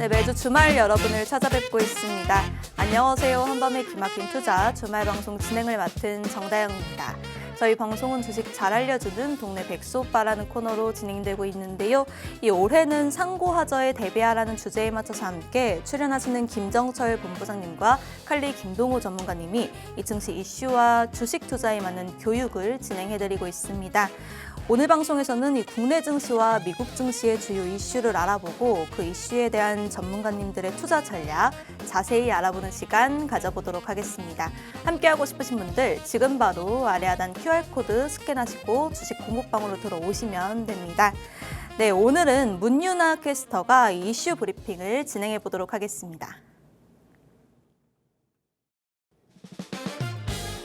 네, 매주 주말 여러분을 찾아뵙고 있습니다. 안녕하세요. 한밤의 기막힌 투자 주말 방송 진행을 맡은 정다영입니다. 저희 방송은 주식 잘 알려주는 동네 백수오빠라는 코너로 진행되고 있는데요. 이 올해는 상고하저에 대비하라는 주제에 맞춰서 함께 출연하시는 김정철 본부장님과 칼리 김동호 전문가님이 이 증시 이슈와 주식 투자에 맞는 교육을 진행해드리고 있습니다. 오늘 방송에서는 이 국내 증시와 미국 증시의 주요 이슈를 알아보고 그 이슈에 대한 전문가님들의 투자 전략 자세히 알아보는 시간 가져보도록 하겠습니다. 함께하고 싶으신 분들 지금 바로 아래 하단 QR코드 스캔하시고 주식 공부방으로 들어오시면 됩니다. 네, 오늘은 문유나 캐스터가 이슈 브리핑을 진행해 보도록 하겠습니다.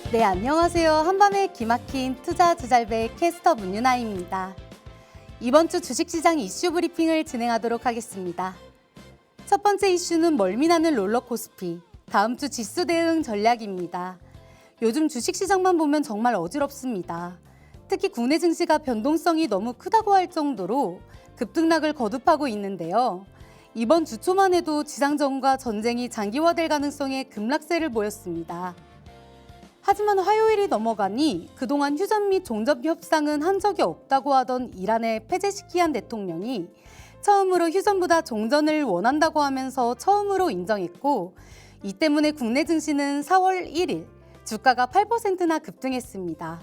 네, 안녕하세요. 한밤의 기막힌 투자 주잘배 캐스터 문유나입니다. 이번 주 주식시장 이슈 브리핑을 진행하도록 하겠습니다. 첫 번째 이슈는 멀미나는 롤러코스피, 다음 주 지수 대응 전략입니다. 요즘 주식시장만 보면 정말 어지럽습니다. 특히 국내 증시가 변동성이 너무 크다고 할 정도로 급등락을 거듭하고 있는데요. 이번 주 초만 해도 지상전과 전쟁이 장기화될 가능성에 급락세를 보였습니다. 하지만 화요일이 넘어가니 그동안 휴전 및 종전 협상은 한 적이 없다고 하던 이란의 페제시키안 대통령이 처음으로 휴전보다 종전을 원한다고 하면서 처음으로 인정했고, 이 때문에 국내 증시는 4월 1일 주가가 8%나 급등했습니다.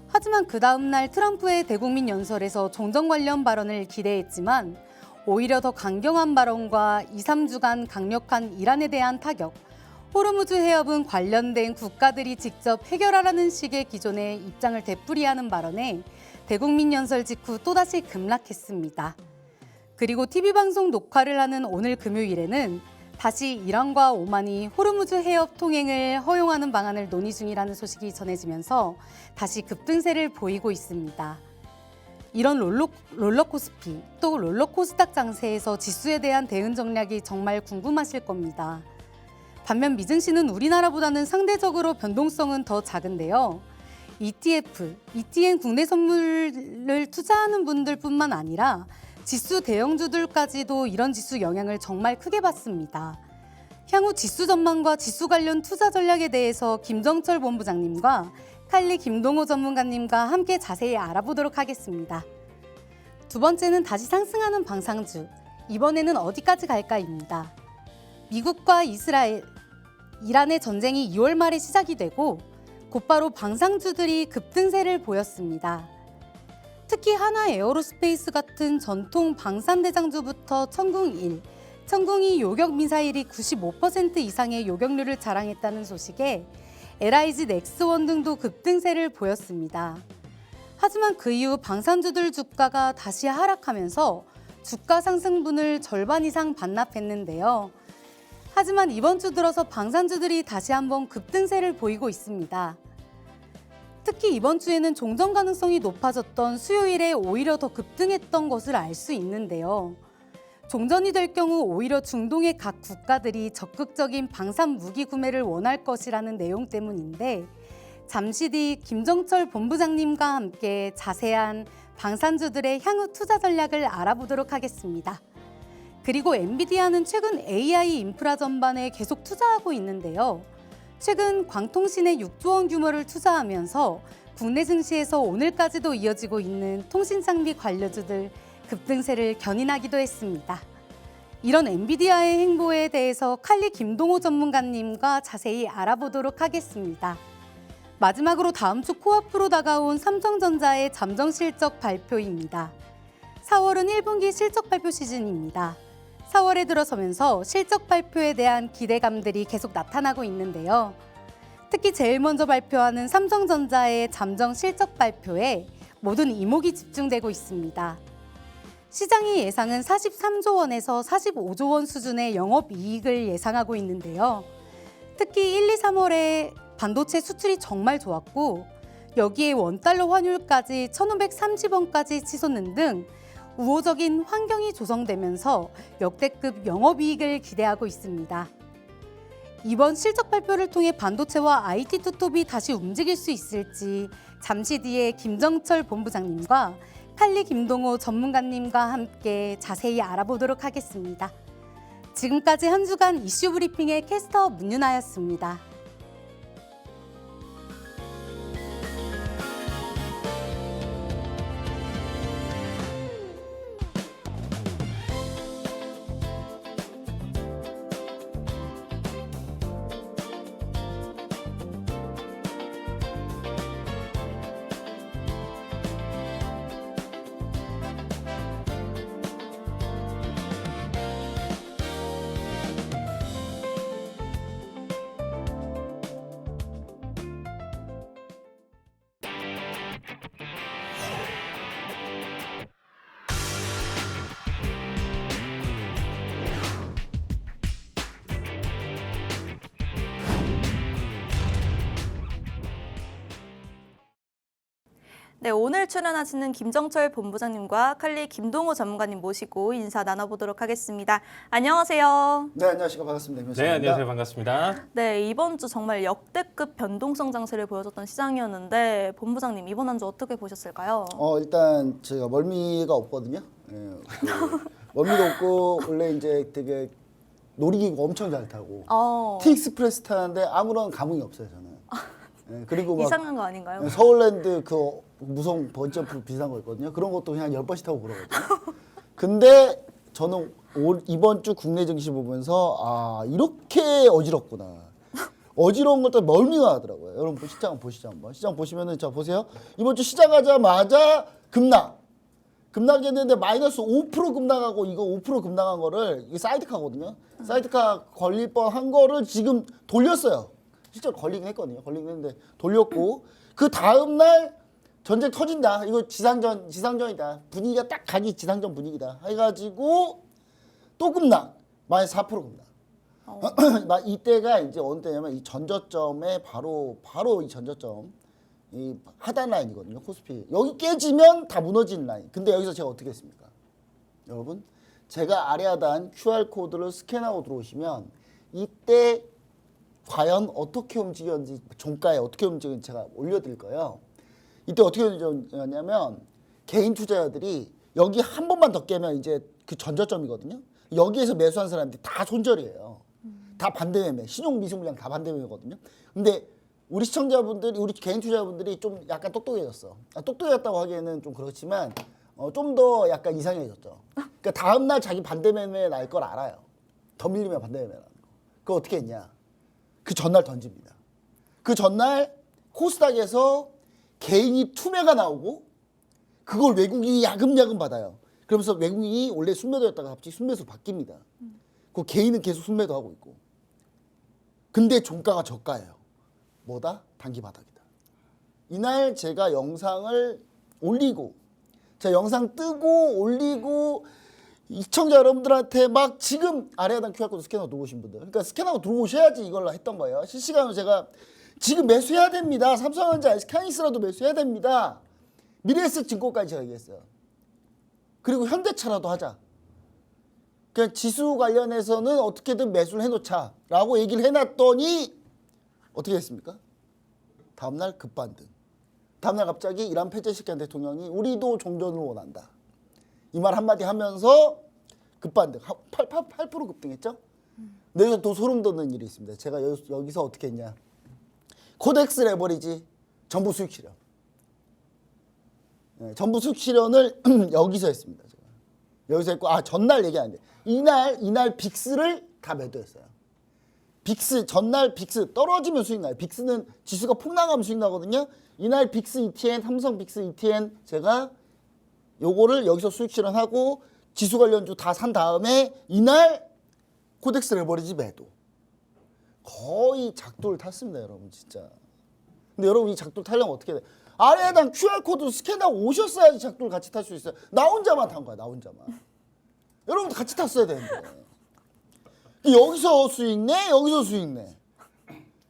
하지만 그 다음 날 트럼프의 대국민 연설에서 종전 관련 발언을 기대했지만 오히려 더 강경한 발언과 2, 3주간 강력한 이란에 대한 타격, 호르무즈 해협은 관련된 국가들이 직접 해결하라는 식의 기존의 입장을 되풀이하는 발언에 대국민 연설 직후 또다시 급락했습니다. 그리고 TV방송 녹화를 하는 오늘 금요일에는 다시 이란과 오만이 호르무즈 해협 통행을 허용하는 방안을 논의 중이라는 소식이 전해지면서 다시 급등세를 보이고 있습니다. 이런 롤러코스피, 또 롤러코스닥 장세에서 지수에 대한 대응 전략이 정말 궁금하실 겁니다. 반면 미증시는 우리나라보다는 상대적으로 변동성은 더 작은데요. ETF, ETN 국내 선물을 투자하는 분들뿐만 아니라 지수 대형주들까지도 이런 지수 영향을 정말 크게 받습니다. 향후 지수 전망과 지수 관련 투자 전략에 대해서 김정철 본부장님과 칼리 김동호 전문가님과 함께 자세히 알아보도록 하겠습니다. 두 번째는 다시 상승하는 방산주, 이번에는 어디까지 갈까입니다. 미국과 이란의 전쟁이 2월 말에 시작이 되고 곧바로 방산주들이 급등세를 보였습니다. 특히 하나 에어로스페이스 같은 전통 방산대장주부터 천궁1, 천궁2 요격 미사일이 95% 이상의 요격률을 자랑했다는 소식에 LIG 넥스원 등도 급등세를 보였습니다. 하지만 그 이후 방산주들 주가가 다시 하락하면서 주가 상승분을 절반 이상 반납했는데요. 하지만 이번 주 들어서 방산주들이 다시 한번 급등세를 보이고 있습니다. 특히 이번 주에는 종전 가능성이 높아졌던 수요일에 오히려 더 급등했던 것을 알 수 있는데요. 종전이 될 경우 오히려 중동의 각 국가들이 적극적인 방산 무기 구매를 원할 것이라는 내용 때문인데, 잠시 뒤 김정철 본부장님과 함께 자세한 방산주들의 향후 투자 전략을 알아보도록 하겠습니다. 그리고 엔비디아는 최근 AI 인프라 전반에 계속 투자하고 있는데요. 최근 광통신에 6조 원 규모를 투자하면서 국내 증시에서 오늘까지도 이어지고 있는 통신장비 관련주들 급등세를 견인하기도 했습니다. 이런 엔비디아의 행보에 대해서 칼리 김동호 전문가님과 자세히 알아보도록 하겠습니다. 마지막으로 다음 주 코앞으로 다가온 삼성전자의 잠정 실적 발표입니다. 4월은 1분기 실적 발표 시즌입니다. 4월에 들어서면서 실적 발표에 대한 기대감들이 계속 나타나고 있는데요. 특히 제일 먼저 발표하는 삼성전자의 잠정 실적 발표에 모든 이목이 집중되고 있습니다. 시장이 예상은 43조 원에서 45조 원 수준의 영업이익을 예상하고 있는데요. 특히 1, 2, 3월에 반도체 수출이 정말 좋았고 여기에 원달러 환율까지 1,530원까지 치솟는 등 우호적인 환경이 조성되면서 역대급 영업이익을 기대하고 있습니다. 이번 실적 발표를 통해 반도체와 IT 투톱이 다시 움직일 수 있을지 잠시 뒤에 김정철 본부장님과 칼리 김동호 전문가님과 함께 자세히 알아보도록 하겠습니다. 지금까지 한 주간 이슈 브리핑의 캐스터 문윤아였습니다. 네, 오늘 출연하시는 김정철 본부장님과 칼리 김동호 전문가님 모시고 인사 나눠보도록 하겠습니다. 안녕하세요. 네, 안녕하십니까. 반갑습니다. 네, 김현수입니다. 안녕하세요. 반갑습니다. 네, 이번 주 정말 역대급 변동성 장세를 보여줬던 시장이었는데 본부장님 이번 한 주 어떻게 보셨을까요? 일단 제가 멀미가 없거든요. 예, 멀미도 없고 원래 이제 되게 놀이기구 엄청 잘 타고 티익스프레스 타는데 아무런 감흥이 없어요, 저는. 예, 그리고 막 이상한 거 아닌가요? 서울랜드 그 무성 번점프 비슷한 거 있거든요. 그런 것도 그냥 10번씩 타고 그러거든요. 근데 저는 이번 주 국내 증시 보면서 이렇게 어지럽구나. 어지러운 것도 멀미가 나더라고요. 여러분 시장 보시죠 한번. 시장 보시면은 자 보세요. 이번 주 시작하자마자 급락했는데 마이너스 5% 급락하고 이거 5% 급락한 거를 이게 사이드카거든요. 사이드카 걸릴 뻔한 거를 지금 돌렸어요. 실제로 걸리긴 했거든요. 걸리긴 했는데 돌렸고 그 다음 날 전쟁 터진다. 이거 지상전이다. 분위기가 딱 가기 지상전 분위기다. 해가지고 또 급락. 마이너스 4% 급락. 이때가 이제 어느 때냐면 이 전저점에 바로 이 전저점 이 하단 라인이거든요. 코스피 여기 깨지면 다 무너지는 라인. 근데 여기서 제가 어떻게 했습니까? 여러분 제가 아래 하단 QR 코드를 스캔하고 들어오시면 이때 과연 어떻게 움직였는지 종가에 어떻게 움직였는지 제가 올려드릴 거예요. 이때 어떻게 움직였냐면 개인 투자자들이 여기 한 번만 더 깨면 이제 그 전저점이거든요. 여기에서 매수한 사람들이 다 손절이에요. 다 반대 매매, 신용 미수 물량 다 반대 매매거든요. 근데 우리 시청자분들이, 우리 개인 투자자분들이 좀 약간 똑똑해졌어. 똑똑해졌다고 하기에는 좀 그렇지만 좀 더 약간 이상해졌죠. 그러니까 다음 날 자기 반대 매매 날 걸 알아요. 더 밀리면 반대 매매 나는 거. 그거 어떻게 했냐? 그 전날 던집니다. 그 전날 코스닥에서 개인이 투매가 나오고 그걸 외국인이 야금야금 받아요. 그러면서 외국인이 원래 순매도였다가 갑자기 순매수 바뀝니다. 그 개인은 계속 순매도 하고 있고. 근데 종가가 저가예요. 뭐다? 단기 바닥이다. 이날 제가 영상을 올리고 제가 영상 뜨고 올리고 시청자 여러분들한테 막 지금 아래 하단 QR코드 스캔하고 들어오신 분들 그러니까 스캔하고 들어오셔야지 이걸 했던 거예요. 실시간으로 제가 지금 매수해야 됩니다. 삼성전자, SK하이닉스라도 매수해야 됩니다. 미래에셋증권까지 제가 얘기했어요. 그리고 현대차라도 하자. 그냥 지수 관련해서는 어떻게든 매수를 해놓자라고 얘기를 해놨더니 어떻게 했습니까? 다음날 급반등. 다음날 갑자기 이란 페제시키안 대통령이 우리도 종전을 원한다. 이 말 한마디 하면서 급반등. 8% 급등했죠? 근데 여기서 또 소름 돋는 일이 있습니다. 제가 여기서 어떻게 했냐. 코덱스 레버리지 전부 수익 실현. 네, 전부 수익 실현을 여기서 했습니다. 제가. 여기서 했고 전날 얘기하는데 이날 빅스를 다 매도했어요. 빅스 전날 빅스 떨어지면 수익 나요. 빅스는 지수가 폭락하면 수익 나거든요. 이날 빅스 ETN 삼성 빅스 ETN 제가 요거를 여기서 수익 실현하고 지수 관련주 다 산 다음에 이날 코덱스 레버리지 매도. 거의 작도를 탔습니다, 여러분 진짜. 근데 여러분 이 작도를 타려면 어떻게 돼? 아래 해당 QR코드 스캔하고 오셨어야지 작도를 같이 탈 수 있어요. 나 혼자만 탄 거야, 나 혼자만. 여러분도 같이 탔어야 되는데. 여기서 수익 내, 여기서 수익 내.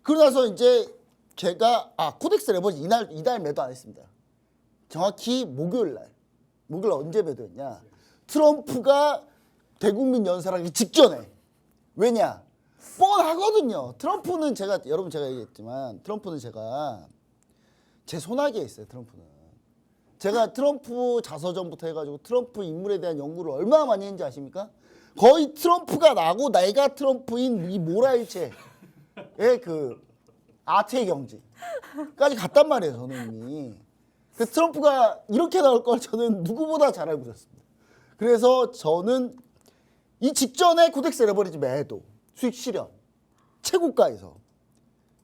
그러고 나서 이제 제가 코덱스 레버리지 이날 매도 안 했습니다. 정확히 목요일 날 언제 매도했냐? 트럼프가 대국민 연설하기 직전에. 왜냐? 뻔하거든요. 트럼프는 제가 얘기했지만 트럼프는 제가 제 손아귀에 있어요. 트럼프는. 제가 트럼프 자서전부터 해가지고 트럼프 인물에 대한 연구를 얼마나 많이 했는지 아십니까? 거의 트럼프가 나고 내가 트럼프인 이 모라일체의 그 아트의 경지까지 갔단 말이에요. 저는 이미. 그 트럼프가 이렇게 나올 걸 저는 누구보다 잘 알고 있었습니다. 그래서 저는 이 직전에 코덱스 레버리지 매도, 수익 실현, 최고가에서.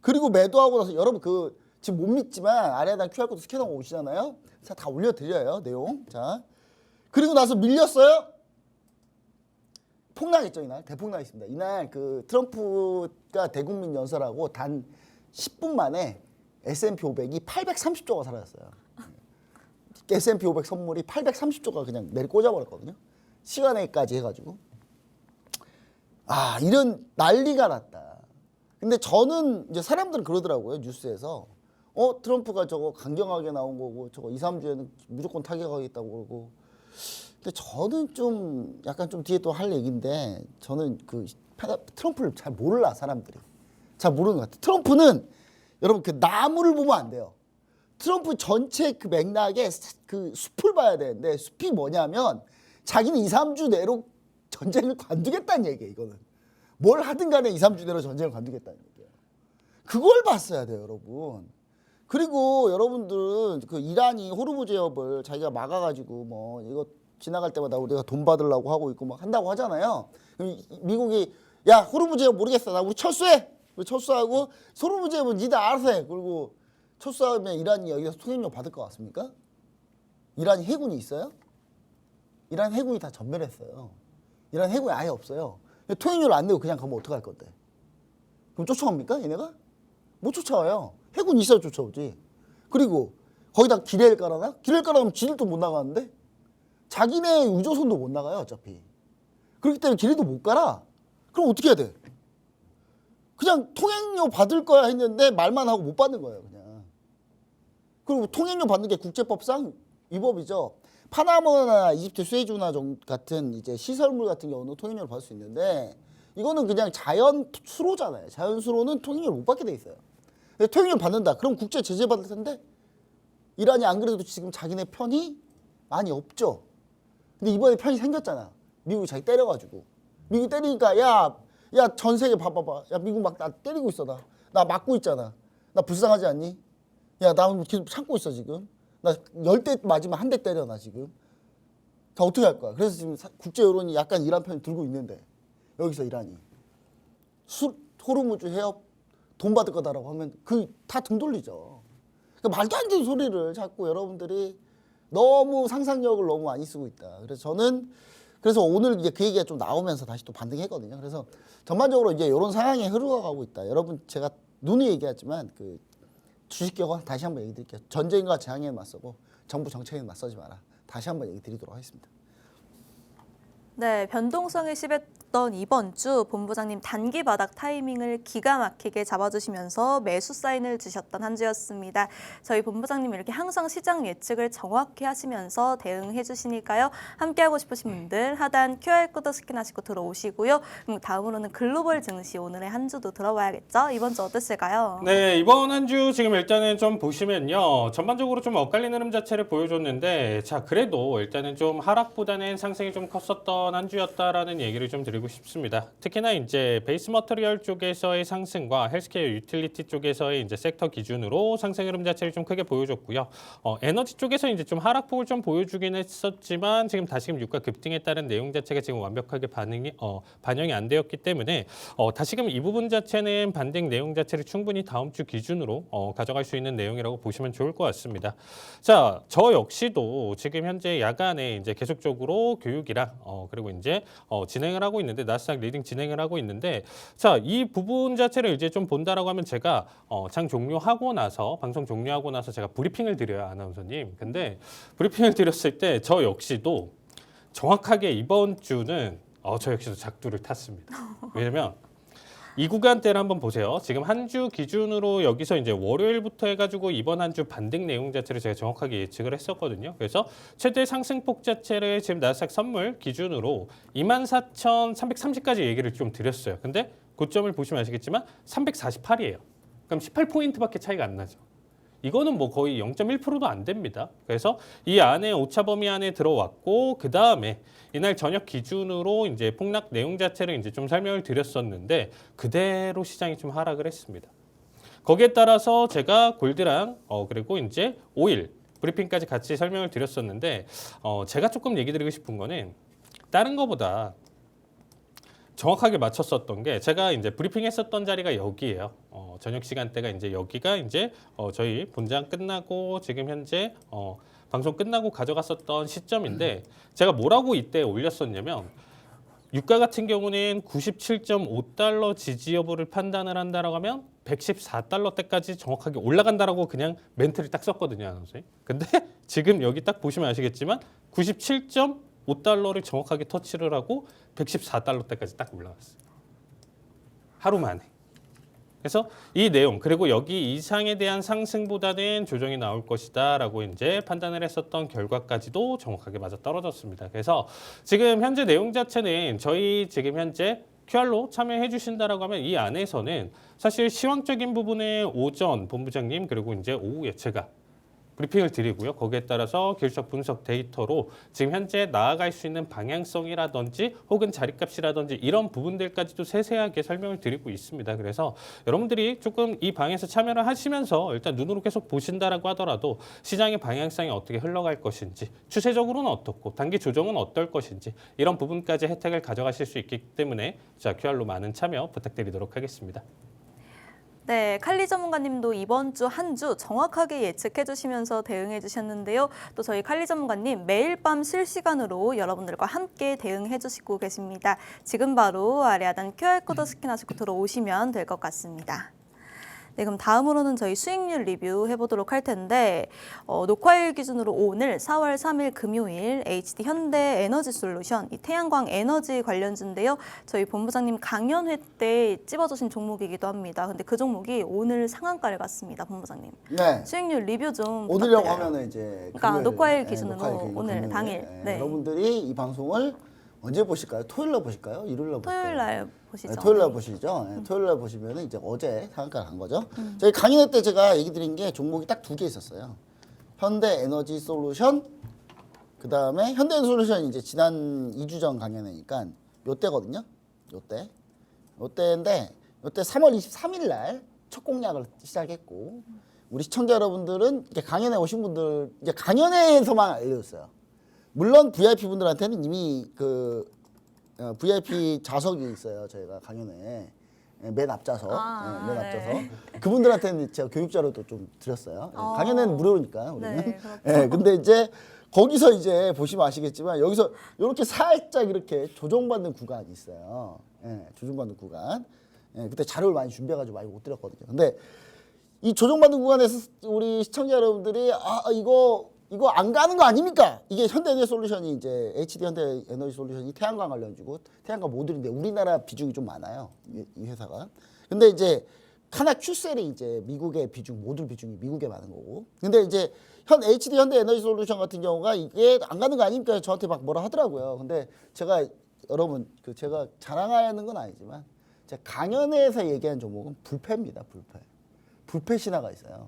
그리고 매도하고 나서 여러분 그 지금 못 믿지만 아래에다 QR코드 스캐너가 오시잖아요. 자, 다 올려드려요. 내용. 자, 그리고 나서 밀렸어요. 폭락했죠. 이날 대폭락했습니다. 이날 그 트럼프가 대국민 연설하고 단 10분 만에 S&P 500이 830조가 사라졌어요. S&P 500 선물이 830조가 그냥 내리 꽂아버렸거든요. 시간에까지 해가지고. 아, 이런 난리가 났다. 근데 저는 이제 사람들은 그러더라고요. 뉴스에서. 트럼프가 저거 강경하게 나온 거고 저거 2, 3주에는 무조건 타격하겠다고 그러고. 근데 저는 좀 약간 좀 뒤에 또 할 얘기인데 저는 그 트럼프를 잘 몰라 사람들이. 잘 모르는 것 같아요. 트럼프는 여러분 그 나무를 보면 안 돼요. 트럼프 전체 그 맥락에 그 숲을 봐야 되는데 숲이 뭐냐면 자기는 2, 3주 내로 전쟁을 관두겠다는 얘기예요. 이거는. 뭘 하든 간에 2, 3주 내로 전쟁을 관두겠다는 얘기예요. 그걸 봤어야 돼요, 여러분. 그리고 여러분들은 그 이란이 호르무즈 해협을 자기가 막아가지고 뭐 이거 지나갈 때마다 우리가 돈 받으려고 하고 있고 막 한다고 하잖아요. 그럼 미국이 야 호르무즈 해협 모르겠어. 나 우리 철수해. 우리 철수하고 호르무즈 해협은 니들 알아서 해. 그리고 철수하면 이란이 여기서 통행료 받을 것 같습니까? 이란이 해군이 있어요? 이란 해군이 다 전멸했어요. 이란 해군이 아예 없어요. 통행료를 안 내고 그냥 가면 어떡할 건데? 그럼 쫓아옵니까 얘네가? 못 쫓아와요. 해군이 있어야 쫓아오지. 그리고 거기다 기뢰를 깔아놔? 기뢰를 깔아놓으면 지들도 못 나가는데? 자기네 우조선도 못 나가요 어차피. 그렇기 때문에 기뢰도 못 깔아. 그럼 어떻게 해야 돼? 그냥 통행료 받을 거야 했는데 말만 하고 못 받는 거예요 그냥. 그리고 통행료 받는 게 국제법상 위법이죠. 파나마나 이집트 수에즈나 같은 이제 시설물 같은 경우는 통행료를 받을 수 있는데 이거는 그냥 자연 수로잖아요. 자연 수로는 통행료를 못 받게 돼 있어요. 근데 통행료 받는다. 그럼 국제 제재 받을 텐데 이란이 안 그래도 지금 자기네 편이 많이 없죠. 근데 이번에 편이 생겼잖아. 미국이 자기 때려가지고. 미국이 때리니까 야 전 세계 봐봐봐. 야 미국 막 나 때리고 있어 나 막고 있잖아. 나 불쌍하지 않니? 야 나 계속 참고 있어 지금. 나 10대 맞으면 한 대 때려 나 지금. 다 어떻게 할 거야? 그래서 지금 국제 여론이 약간 이란 편을 들고 있는데 여기서 이란이 호르무즈 해협 돈 받을 거다라고 하면 그 다 등 돌리죠. 그러니까 말도 안 되는 소리를 자꾸 여러분들이 너무 상상력을 너무 많이 쓰고 있다. 그래서 저는 그래서 오늘 이제 그 얘기가 좀 나오면서 다시 또 반등했거든요. 그래서 전반적으로 이제 이런 상황이 흐르어가고 있다. 여러분 제가 누누이 얘기하지만 그 주식격은 다시 한번 얘기 드릴게요. 전쟁과 재앙에 맞서고 정부 정책에 맞서지 마라. 다시 한번 얘기 드리도록 하겠습니다. 네, 변동성이 심했던 이번 주 본부장님 단기 바닥 타이밍을 기가 막히게 잡아주시면서 매수 사인을 주셨던 한 주였습니다. 저희 본부장님 이렇게 항상 시장 예측을 정확히 하시면서 대응해 주시니까요. 함께하고 싶으신 분들 하단 QR코드 스캔하시고 들어오시고요. 그럼 다음으로는 글로벌 증시 오늘의 한 주도 들어봐야겠죠? 이번 주 어땠을까요? 네, 이번 한 주 지금 일단은 좀 보시면요. 전반적으로 좀 엇갈리는 흐름 자체를 보여줬는데 자, 그래도 일단은 좀 하락보다는 상승이 좀 컸었던 한 주였다라는 얘기를 좀 드리고 싶습니다. 특히나 이제 베이스 머터리얼 쪽에서의 상승과 헬스케어 유틸리티 쪽에서의 이제 섹터 기준으로 상승 흐름 자체를 좀 크게 보여줬고요. 에너지 쪽에서 이제 좀 하락폭을 좀 보여주긴 했었지만 지금 다시금 유가 급등에 따른 내용 자체가 지금 완벽하게 반영이 안 되었기 때문에 다시금 이 부분 자체는 반등 내용 자체를 충분히 다음 주 기준으로 가져갈 수 있는 내용이라고 보시면 좋을 것 같습니다. 자, 저 역시도 지금 현재 야간에 이제 계속적으로 교육이랑 그리고 이제 진행을 하고 있는데 나스닥 리딩 진행을 하고 있는데 자, 이 부분 자체를 이제 좀 본다라고 하면 제가 장 종료하고 나서 방송 종료하고 나서 제가 브리핑을 드려요, 아나운서님. 근데 브리핑을 드렸을 때 저 역시도 정확하게 이번 주는 저 역시도 작두를 탔습니다. 왜냐면 이 구간대를 한번 보세요. 지금 한 주 기준으로 여기서 이제 월요일부터 해가지고 이번 한 주 반등 내용 자체를 제가 정확하게 예측을 했었거든요. 그래서 최대 상승폭 자체를 지금 나스닥 선물 기준으로 24,330까지 얘기를 좀 드렸어요. 근데 고점을 보시면 아시겠지만 348이에요. 그럼 18포인트밖에 차이가 안 나죠. 이거는 뭐 거의 0.1%도 안 됩니다. 그래서 이 안에 오차 범위 안에 들어왔고 그 다음에 이날 저녁 기준으로 이제 폭락 내용 자체를 이제 좀 설명을 드렸었는데 그대로 시장이 좀 하락을 했습니다. 거기에 따라서 제가 골드랑 그리고 이제 오일 브리핑까지 같이 설명을 드렸었는데 제가 조금 얘기 드리고 싶은 거는 다른 거보다 정확하게 맞췄었던 게 제가 이제 브리핑했었던 자리가 여기예요. 저녁 시간대가 이제 여기가 이제 저희 본장 끝나고 지금 현재 방송 끝나고 가져갔었던 시점인데 제가 뭐라고 이때 올렸었냐면 유가 같은 경우는 97.5달러 지지 여부를 판단을 한다라고 하면 114달러대까지 정확하게 올라간다라고 그냥 멘트를 딱 썼거든요, 아나운서님. 근데 지금 여기 딱 보시면 아시겠지만 97.5달러를 정확하게 터치를 하고 114달러대까지 딱 올라갔어요. 하루 만에. 그래서 이 내용 그리고 여기 이상에 대한 상승보다는 조정이 나올 것이다라고 이제 판단을 했었던 결과까지도 정확하게 맞아 떨어졌습니다. 그래서 지금 현재 내용 자체는 저희 지금 현재 QR로 참여해 주신다라고 하면 이 안에서는 사실 시황적인 부분은 오전 본부장님 그리고 이제 오후에 제가 브리핑을 드리고요. 거기에 따라서 기술적 분석 데이터로 지금 현재 나아갈 수 있는 방향성이라든지 혹은 자리값이라든지 이런 부분들까지도 세세하게 설명을 드리고 있습니다. 그래서 여러분들이 조금 이 방에서 참여를 하시면서 일단 눈으로 계속 보신다라고 하더라도 시장의 방향성이 어떻게 흘러갈 것인지 추세적으로는 어떻고 단기 조정은 어떨 것인지 이런 부분까지 혜택을 가져가실 수 있기 때문에 자 QR로 많은 참여 부탁드리도록 하겠습니다. 네, 칼리 전문가님도 이번 주 한 주 정확하게 예측해 주시면서 대응해 주셨는데요. 또 저희 칼리 전문가님 매일 밤 실시간으로 여러분들과 함께 대응해 주시고 계십니다. 지금 바로 아래 하단 QR코드 스캔하시고 들어오시면 될 것 같습니다. 네, 그럼 다음으로는 저희 수익률 리뷰 해보도록 할 텐데 녹화일 기준으로 오늘 4월 3일 금요일 HD 현대 에너지 솔루션 이 태양광 에너지 관련주인데요. 저희 본부장님 강연회 때 찝어주신 종목이기도 합니다. 근데 그 종목이 오늘 상한가를 갔습니다, 본부장님. 네. 수익률 리뷰 좀 오늘이라고 부탁드려요. 하면은 이제 그러니까 금요일, 녹화일 기준으로 녹화일 오늘 금요일. 당일. 네. 여러분들이 이 방송을 언제 보실까요? 토요일 날 보실까요? 일요일 날 보실까요? 토요일 날 보시죠. 네, 토요일 날 보시죠. 네, 토요일 날 보시면은 이제 어제 상한가 간 거죠. 저희 강연회 때 제가 얘기 드린 게 종목이 딱 두 개 있었어요. 현대 에너지 솔루션, 그 다음에 현대 에너지 솔루션 이제 지난 2주 전 강연회니까 요때거든요. 요때인데 요때 3월 23일 날 첫 공략을 시작했고 우리 시청자 여러분들은 이렇게 강연회 오신 분들 이제 강연회에서만 알려줬어요. 물론 VIP 분들한테는 이미 그 VIP 좌석이 있어요. 저희가 강연회 맨 앞좌석, 맨 앞좌석. 그분들한테는 제가 교육자료도 좀 드렸어요. 강연회는 무료니까 우리는. 네, 그렇죠. 근데 이제 거기서 이제 보시면 아시겠지만 여기서 이렇게 살짝 이렇게 조정받는 구간이 있어요. 조정받는 구간. 그때 자료를 많이 준비해가지고 많이 못 드렸거든요. 근데 이 조정받는 구간에서 우리 시청자 여러분들이 이거 안 가는 거 아닙니까? 이게 현대에너지 솔루션이 이제 HD 현대 에너지 솔루션이 태양광 관련주고 태양광 모듈인데 우리나라 비중이 좀 많아요. 이 회사가. 근데 이제 하나 큐셀이 이제 미국의 비중 모듈 비중이 미국에 많은 거고. 근데 이제 HD 현대 에너지 솔루션 같은 경우가 이게 안 가는 거 아닙니까? 저한테 막 뭐라 하더라고요. 근데 제가 여러분 제가 자랑하는 건 아니지만 제가 강연회에서 얘기한 종목은 불패입니다. 불패 신화가 있어요.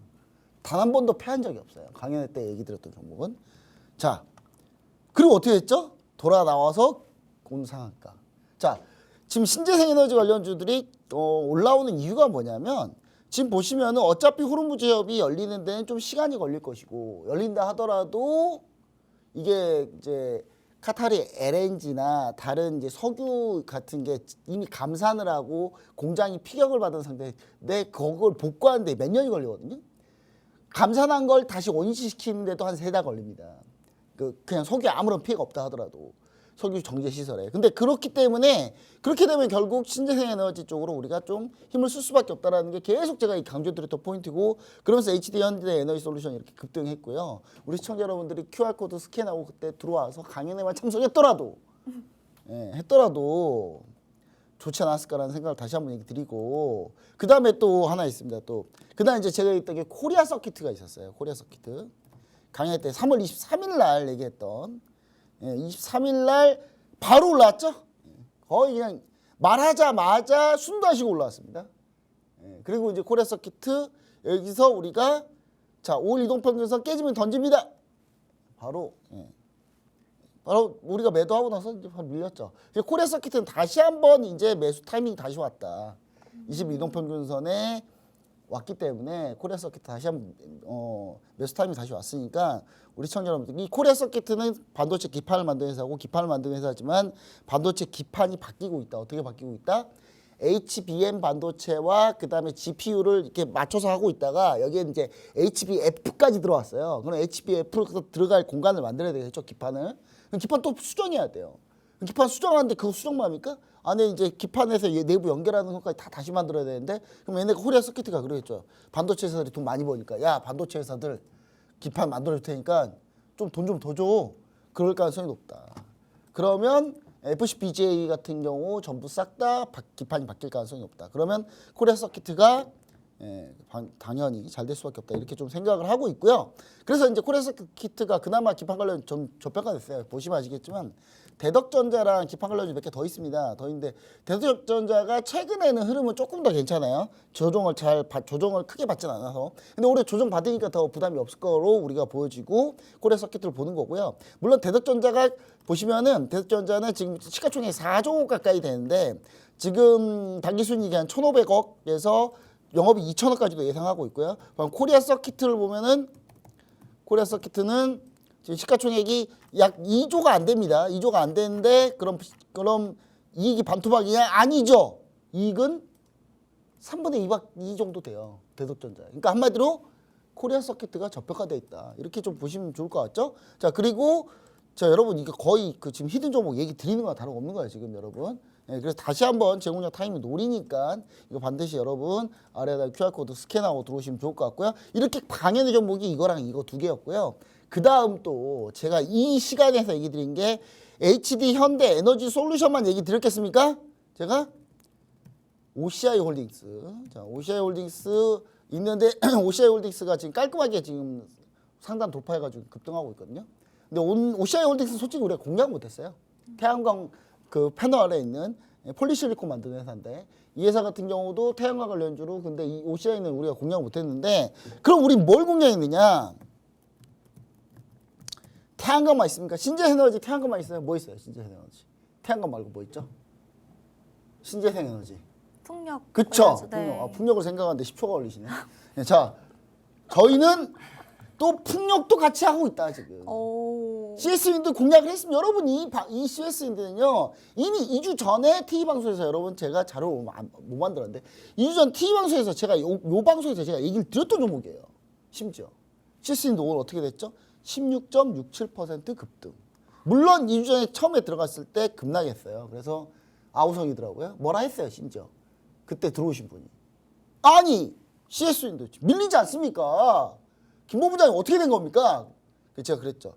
단 한 번도 패한 적이 없어요. 강연회 때 얘기 드렸던 종목은. 자, 그리고 어떻게 했죠? 돌아 나와서 오늘 상한가. 자, 지금 신재생 에너지 관련주들이 올라오는 이유가 뭐냐면 지금 보시면은 어차피 호르무즈 제협이 열리는 데는 좀 시간이 걸릴 것이고 열린다 하더라도 이게 이제 카타르 LNG나 다른 이제 석유 같은 게 이미 감산을 하고 공장이 피격을 받은 상태인데 그걸 복구하는데 몇 년이 걸리거든요. 감산한 걸 다시 원시시키는데도 한 3달 걸립니다. 그냥 석유에 아무런 피해가 없다 하더라도 석유 정제 시설에. 근데 그렇기 때문에 그렇게 되면 결국 신재생 에너지 쪽으로 우리가 좀 힘을 쓸 수밖에 없다라는 게 계속 제가 강조드렸던 포인트고 그러면서 HD 현대 에너지 솔루션이 이렇게 급등했고요. 우리 시청자 여러분들이 QR 코드 스캔하고 그때 들어와서 강연에만 참석했더라도 했더라도 좋지 않았을까라는 생각을 다시 한번 얘기 드리고 그 다음에 또 하나 있습니다. 또 그다음 이제 제가 했던 게 코리아 서키트가 있었어요. 코리아 서키트 강연 때 3월 23일 날 얘기했던 23일 날 바로 올라왔죠. 거의 그냥 말하자마자 숨도 안 쉬고 올라왔습니다. 그리고 이제 코리아 서키트 여기서 우리가 자, 5일 이동평균선 깨지면 던집니다. 바로 바로 우리가 매도하고 나서 이제 바로 밀렸죠. 코리아 서킷은 다시 한번 이제 매수 타이밍이 다시 왔다. 20일 이동평균선에 왔기 때문에 코리아 서킷 다시 한번 매수 타이밍이 다시 왔으니까 우리 시청자 여러분들, 이 코리아 서킷은 반도체 기판을 만드는 회사고 기판을 만드는 회사지만 반도체 기판이 바뀌고 있다. 어떻게 바뀌고 있다? HBM 반도체와 그다음에 GPU를 이렇게 맞춰서 하고 있다가 여기에 이제 HBF까지 들어왔어요. 그럼 HBF로 들어갈 공간을 만들어야 되겠죠, 기판을. 그럼 기판 또 수정해야 돼요. 기판 수정하는데 그거 수정만 합니까? 안에 이제 기판에서 내부 연결하는 것까지 다 다시 만들어야 되는데, 그럼 얘네 코리아 서킷가 그러겠죠. 반도체 회사들이 돈 많이 버니까, 야, 반도체 회사들 기판 만들어줄 테니까 좀 돈 좀 더 줘. 그럴 가능성이 높다. 그러면 FCBGA 같은 경우 전부 싹 다 기판이 바뀔 가능성이 높다. 그러면 코리아 서킷가 당연히 잘 될 수밖에 없다. 이렇게 좀 생각을 하고 있고요. 그래서 이제 코리아 서킷가 그나마 기판 관련 좀 저평가됐어요. 보시면 아시겠지만 대덕전자랑 기판 관련이 몇 개 더 있습니다. 더 있는데 대덕전자가 최근에는 흐름은 조금 더 괜찮아요. 조정을 크게 받진 않아서. 근데 올해 조정 받으니까 더 부담이 없을 거로 우리가 보여지고 코리아 서킷을 보는 거고요. 물론 대덕전자가 보시면은 대덕전자는 지금 시가총액 4조 원 가까이 되는데 지금 단기순이익이 한 1,500억에서 영업이 2,000억까지도 예상하고 있고요. 코리아 서킷을 보면은 코리아 서킷은 지금 시가총액이 약 2조가 안 됩니다. 2조가 안 되는데 그럼 이익이 반토막이냐? 아니죠. 이익은 3분의 2 정도 돼요. 대덕전자. 그러니까 한마디로 코리아 서킷가 저평가돼 있다. 이렇게 좀 보시면 좋을 것 같죠? 자, 그리고 자, 여러분 이거 거의 지금 히든 종목 얘기 드리는 거랑 다름없는 거예요, 지금 여러분. 그래서 다시 한번 제공력 타이밍 노리니까 이거 반드시 여러분 아래에다 QR코드 스캔하고 들어오시면 좋을 것 같고요. 이렇게 방해의 종목이 이거랑 이거 두 개였고요. 그 다음 또 제가 이 시간에서 얘기 드린 게 HD 현대 에너지 솔루션만 얘기 드렸겠습니까? 제가 OCI 홀딩스. 자, OCI 홀딩스 있는데 OCI 홀딩스가 지금 깔끔하게 지금 상단 돌파해가지고 급등하고 있거든요. 근데 OCI 홀딩스 솔직히 우리가 공략 못했어요. 태양광 그 패널에 있는 폴리실리콘 만드는 회사인데 이 회사 같은 경우도 태양광 관련주로 근데 이 OCI는 우리가 공략 못했는데 그럼 우리 뭘 공략했느냐? 태양광만 있습니까? 신재에너지 태양광만 있어요? 뭐 있어요? 신재에너지 태양광 말고 뭐 있죠? 신재생에너지 풍력. 그쵸? 관련주, 네. 풍력을 생각하는데 10초가 걸리시네. 네, 자, 저희는 또 풍력도 같이 하고 있다 지금. 오. CS윈드 공략을 했으면 여러분 이 CS윈드는요 이미 2주 전에 TV방송에서 여러분 제가 자료 못 만들었는데 2주 전 TV방송에서 제가 요 방송에서 제가 얘기를 드렸던 종목이에요. 심지어 CS윈드 오늘 어떻게 됐죠? 16.67% 급등. 물론 2주 전에 처음에 들어갔을 때 급락했어요. 그래서 아우성이더라고요. 뭐라 했어요 심지어. 그때 들어오신 분이. 아니 CS윈드 밀리지 않습니까? 김모 부장님 어떻게 된 겁니까? 제가 그랬죠.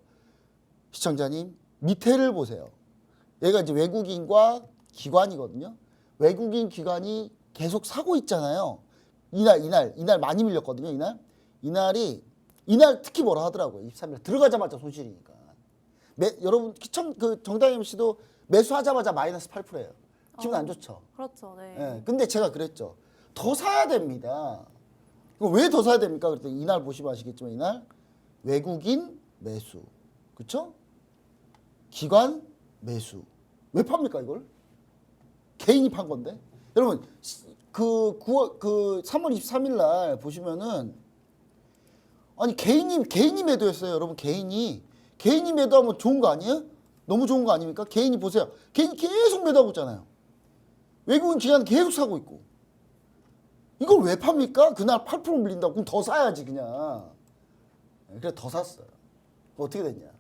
시청자님 밑에를 보세요. 얘가 이제 외국인과 기관이거든요. 외국인 기관이 계속 사고 있잖아요. 이날 많이 밀렸거든요. 이날 특히 뭐라 하더라고요. 23일 들어가자마자 손실이니까. 여러분 정다임 씨도 매수하자마자 마이너스 8%예요. 기분 안 좋죠. 그렇죠. 네. 예, 근데 제가 그랬죠. 더 사야 됩니다. 왜 더 사야 됩니까? 그랬더니 이날 보시면 아시겠지만 이날 외국인 매수, 그렇죠? 기관 매수. 왜 팝니까 이걸? 개인이 판 건데. 여러분 그 3월 23일 날 보시면은 아니 개인이 매도했어요. 여러분 개인이 매도하면 좋은 거 아니에요? 너무 좋은 거 아닙니까? 개인이 보세요. 개인이 계속 매도하고 있잖아요. 외국인 기관은 계속 사고 있고. 이걸 왜 팝니까? 그날 8% 밀린다고 그럼 더 사야지 그냥. 그래 더 샀어요. 어떻게 됐냐?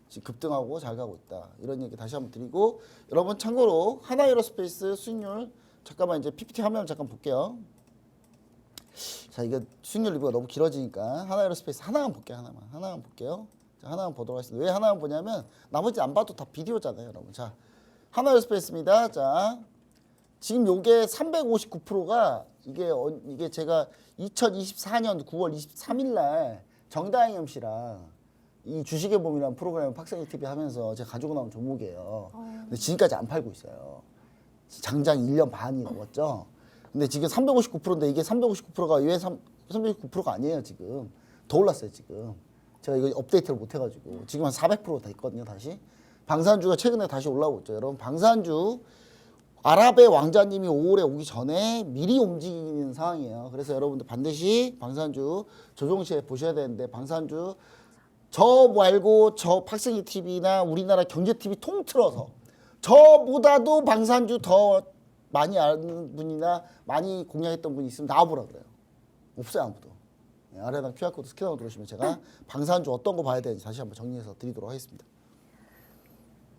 지금 급등하고 잘 가고 있다. 이런 얘기 다시 한번 드리고 여러분 참고로 하나에어로스페이스 수익률 잠깐만 이제 PPT 화면 잠깐 볼게요. 자 이거 수익률 리뷰가 너무 길어지니까 하나에어로스페이스 하나만 볼게요. 하나만 볼게요. 자, 하나만 보도록 하겠습니다. 왜 하나만 보냐면 나머지 안 봐도 다 비디오잖아요, 여러분. 자 하나에어로스페이스입니다. 자 지금 요게 359%가 이게 제가 2024년 9월 23일 날 정다영 MC랑 이 주식의 봄이라는 프로그램을 팍상이 TV 하면서 제가 가지고 나온 종목이에요. 근데 지금까지 안 팔고 있어요. 장장 1년 반이 넘었죠. 근데 지금 359%인데 이게 359%가 왜 359%가 아니에요, 지금. 더 올랐어요 지금. 제가 이거 업데이트를 못 해가지고 지금 한 400% 됐거든요 다시. 방산주가 최근에 다시 올라오고 있죠. 여러분 방산주 아랍의 왕자님이 5월에 오기 전에 미리 움직이는 상황이에요. 그래서 여러분들 반드시 방산주 조정 시에 보셔야 되는데 방산주 저 말고 저 박승희 TV나 우리나라 경제 TV 통틀어서 저보다도 방산주 더 많이 아는 분이나 많이 공략했던 분이 있으면 나와보라 그래요. 없어요 아무도. 아래에다 QR코드 스캔하고 들어오시면 제가 방산주 어떤 거 봐야 되는지 다시 한번 정리해서 드리도록 하겠습니다.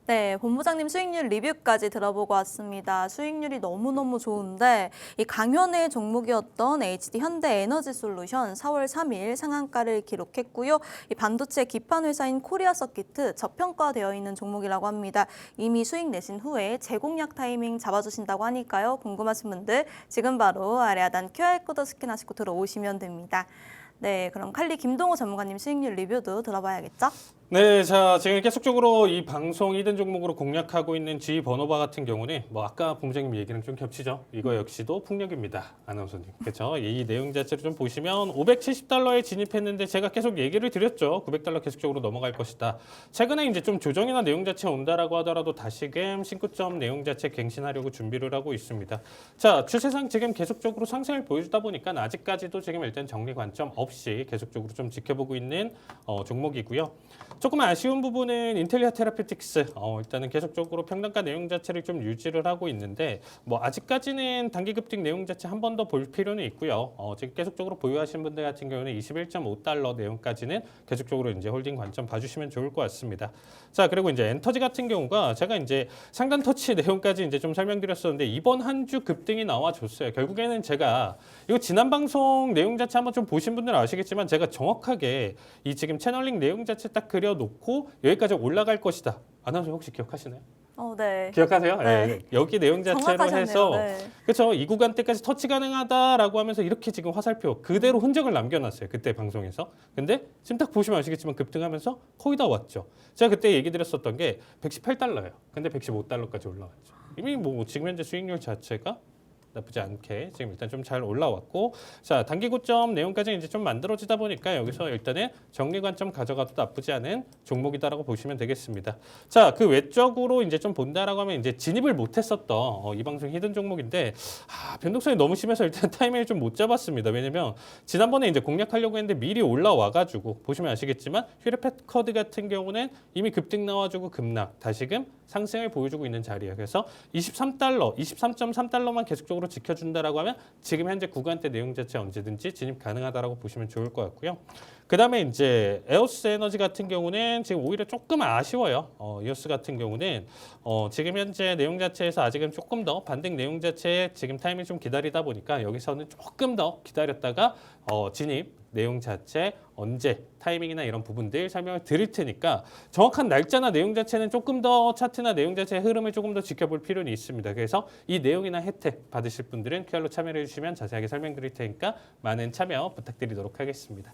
네, 본부장님 수익률 리뷰까지 들어보고 왔습니다. 수익률이 너무너무 좋은데 이 강연의 종목이었던 HD 현대에너지솔루션 4월 3일 상한가를 기록했고요. 이 반도체 기판 회사인 코리아서키트 저평가되어 있는 종목이라고 합니다. 이미 수익 내신 후에 재공략 타이밍 잡아주신다고 하니까요. 궁금하신 분들 지금 바로 아래 하단 QR코드 스캔하시고 들어오시면 됩니다. 네, 그럼 칼리 김동호 전문가님 수익률 리뷰도 들어봐야겠죠? 네, 자 지금 계속적으로 이 방송 2등 종목으로 공략하고 있는 G 번호바 같은 경우는 뭐 아까 본부장님 얘기랑 좀 겹치죠. 이거 역시도 풍력입니다, 아나운서님. 그렇죠? 이 내용 자체를 좀 보시면 570달러에 진입했는데 제가 계속 얘기를 드렸죠. 900달러 계속적으로 넘어갈 것이다. 최근에 이제 좀 조정이나 내용 자체 온다라고 하더라도 다시금 신고점 내용 자체 갱신하려고 준비를 하고 있습니다. 자, 추세상 지금 계속적으로 상승을 보여주다 보니까 아직까지도 지금 일단 정리 관점 없이 계속적으로 좀 지켜보고 있는 종목이고요. 조금 아쉬운 부분은 인텔리아 테라피틱스 일단은 계속적으로 평단가 내용 자체를 좀 유지를 하고 있는데 뭐 아직까지는 단기 급등 내용 자체 한 번 더 볼 필요는 있고요. 지금 계속적으로 보유하신 분들 같은 경우는 21.5달러 내용까지는 계속적으로 이제 홀딩 관점 봐주시면 좋을 것 같습니다. 자, 그리고 이제 엔터지 같은 경우가 제가 이제 상단 터치 내용까지 이제 좀 설명드렸었는데 이번 한 주 급등이 나와줬어요. 결국에는 제가 이거 지난 방송 내용 자체 한번 좀 보신 분들은 아시겠지만 제가 정확하게 이 지금 채널링 내용 자체 딱 그려놓고 여기까지 올라갈 것이다. 아나운서 혹시 기억하시나요? 네. 기억하세요? 네. 네. 여기 내용 자체로 정확하셨네요. 해서 네. 그렇죠. 이 구간대까지 터치 가능하다라고 하면서 이렇게 지금 화살표 그대로 흔적을 남겨놨어요. 그때 방송에서. 근데 지금 딱 보시면 아시겠지만 급등하면서 거의 다 왔죠. 제가 그때 얘기 드렸었던 게 118달러예요. 근데 115달러까지 올라왔죠. 이미 뭐 지금 현재 수익률 자체가 나쁘지 않게 지금 일단 좀 잘 올라왔고, 자 단기 고점 내용까지 이제 좀 만들어지다 보니까 여기서 일단은 정리 관점 가져가도 나쁘지 않은 종목이다라고 보시면 되겠습니다. 자, 그 외적으로 이제 좀 본다라고 하면 이제 진입을 못했었던 이 방송 히든 종목인데 변동성이 너무 심해서 일단 타이밍을 좀 못 잡았습니다. 왜냐면 지난번에 이제 공략하려고 했는데 미리 올라와가지고 보시면 아시겠지만 휴레패커드 같은 경우는 이미 급등 나와주고 급락 다시금 상승을 보여주고 있는 자리예요. 그래서 23달러, 23.3달러만 계속적으로 지켜준다라고 하면 지금 현재 구간대 내용 자체 언제든지 진입 가능하다라고 보시면 좋을 것 같고요. 그 다음에 이제 에오스 에너지 같은 경우는 지금 오히려 조금 아쉬워요. 이오스 같은 경우는 지금 현재 내용 자체에서 아직은 조금 더 반등 내용 자체에 지금 타이밍 좀 기다리다 보니까 여기서는 조금 더 기다렸다가 진입 내용 자체 언제 타이밍이나 이런 부분들 설명을 드릴 테니까 정확한 날짜나 내용 자체는 조금 더 차트나 내용 자체의 흐름을 조금 더 지켜볼 필요는 있습니다. 그래서 이 내용이나 혜택 받으실 분들은 QR로 참여를 해주시면 자세하게 설명드릴 테니까 많은 참여 부탁드리도록 하겠습니다.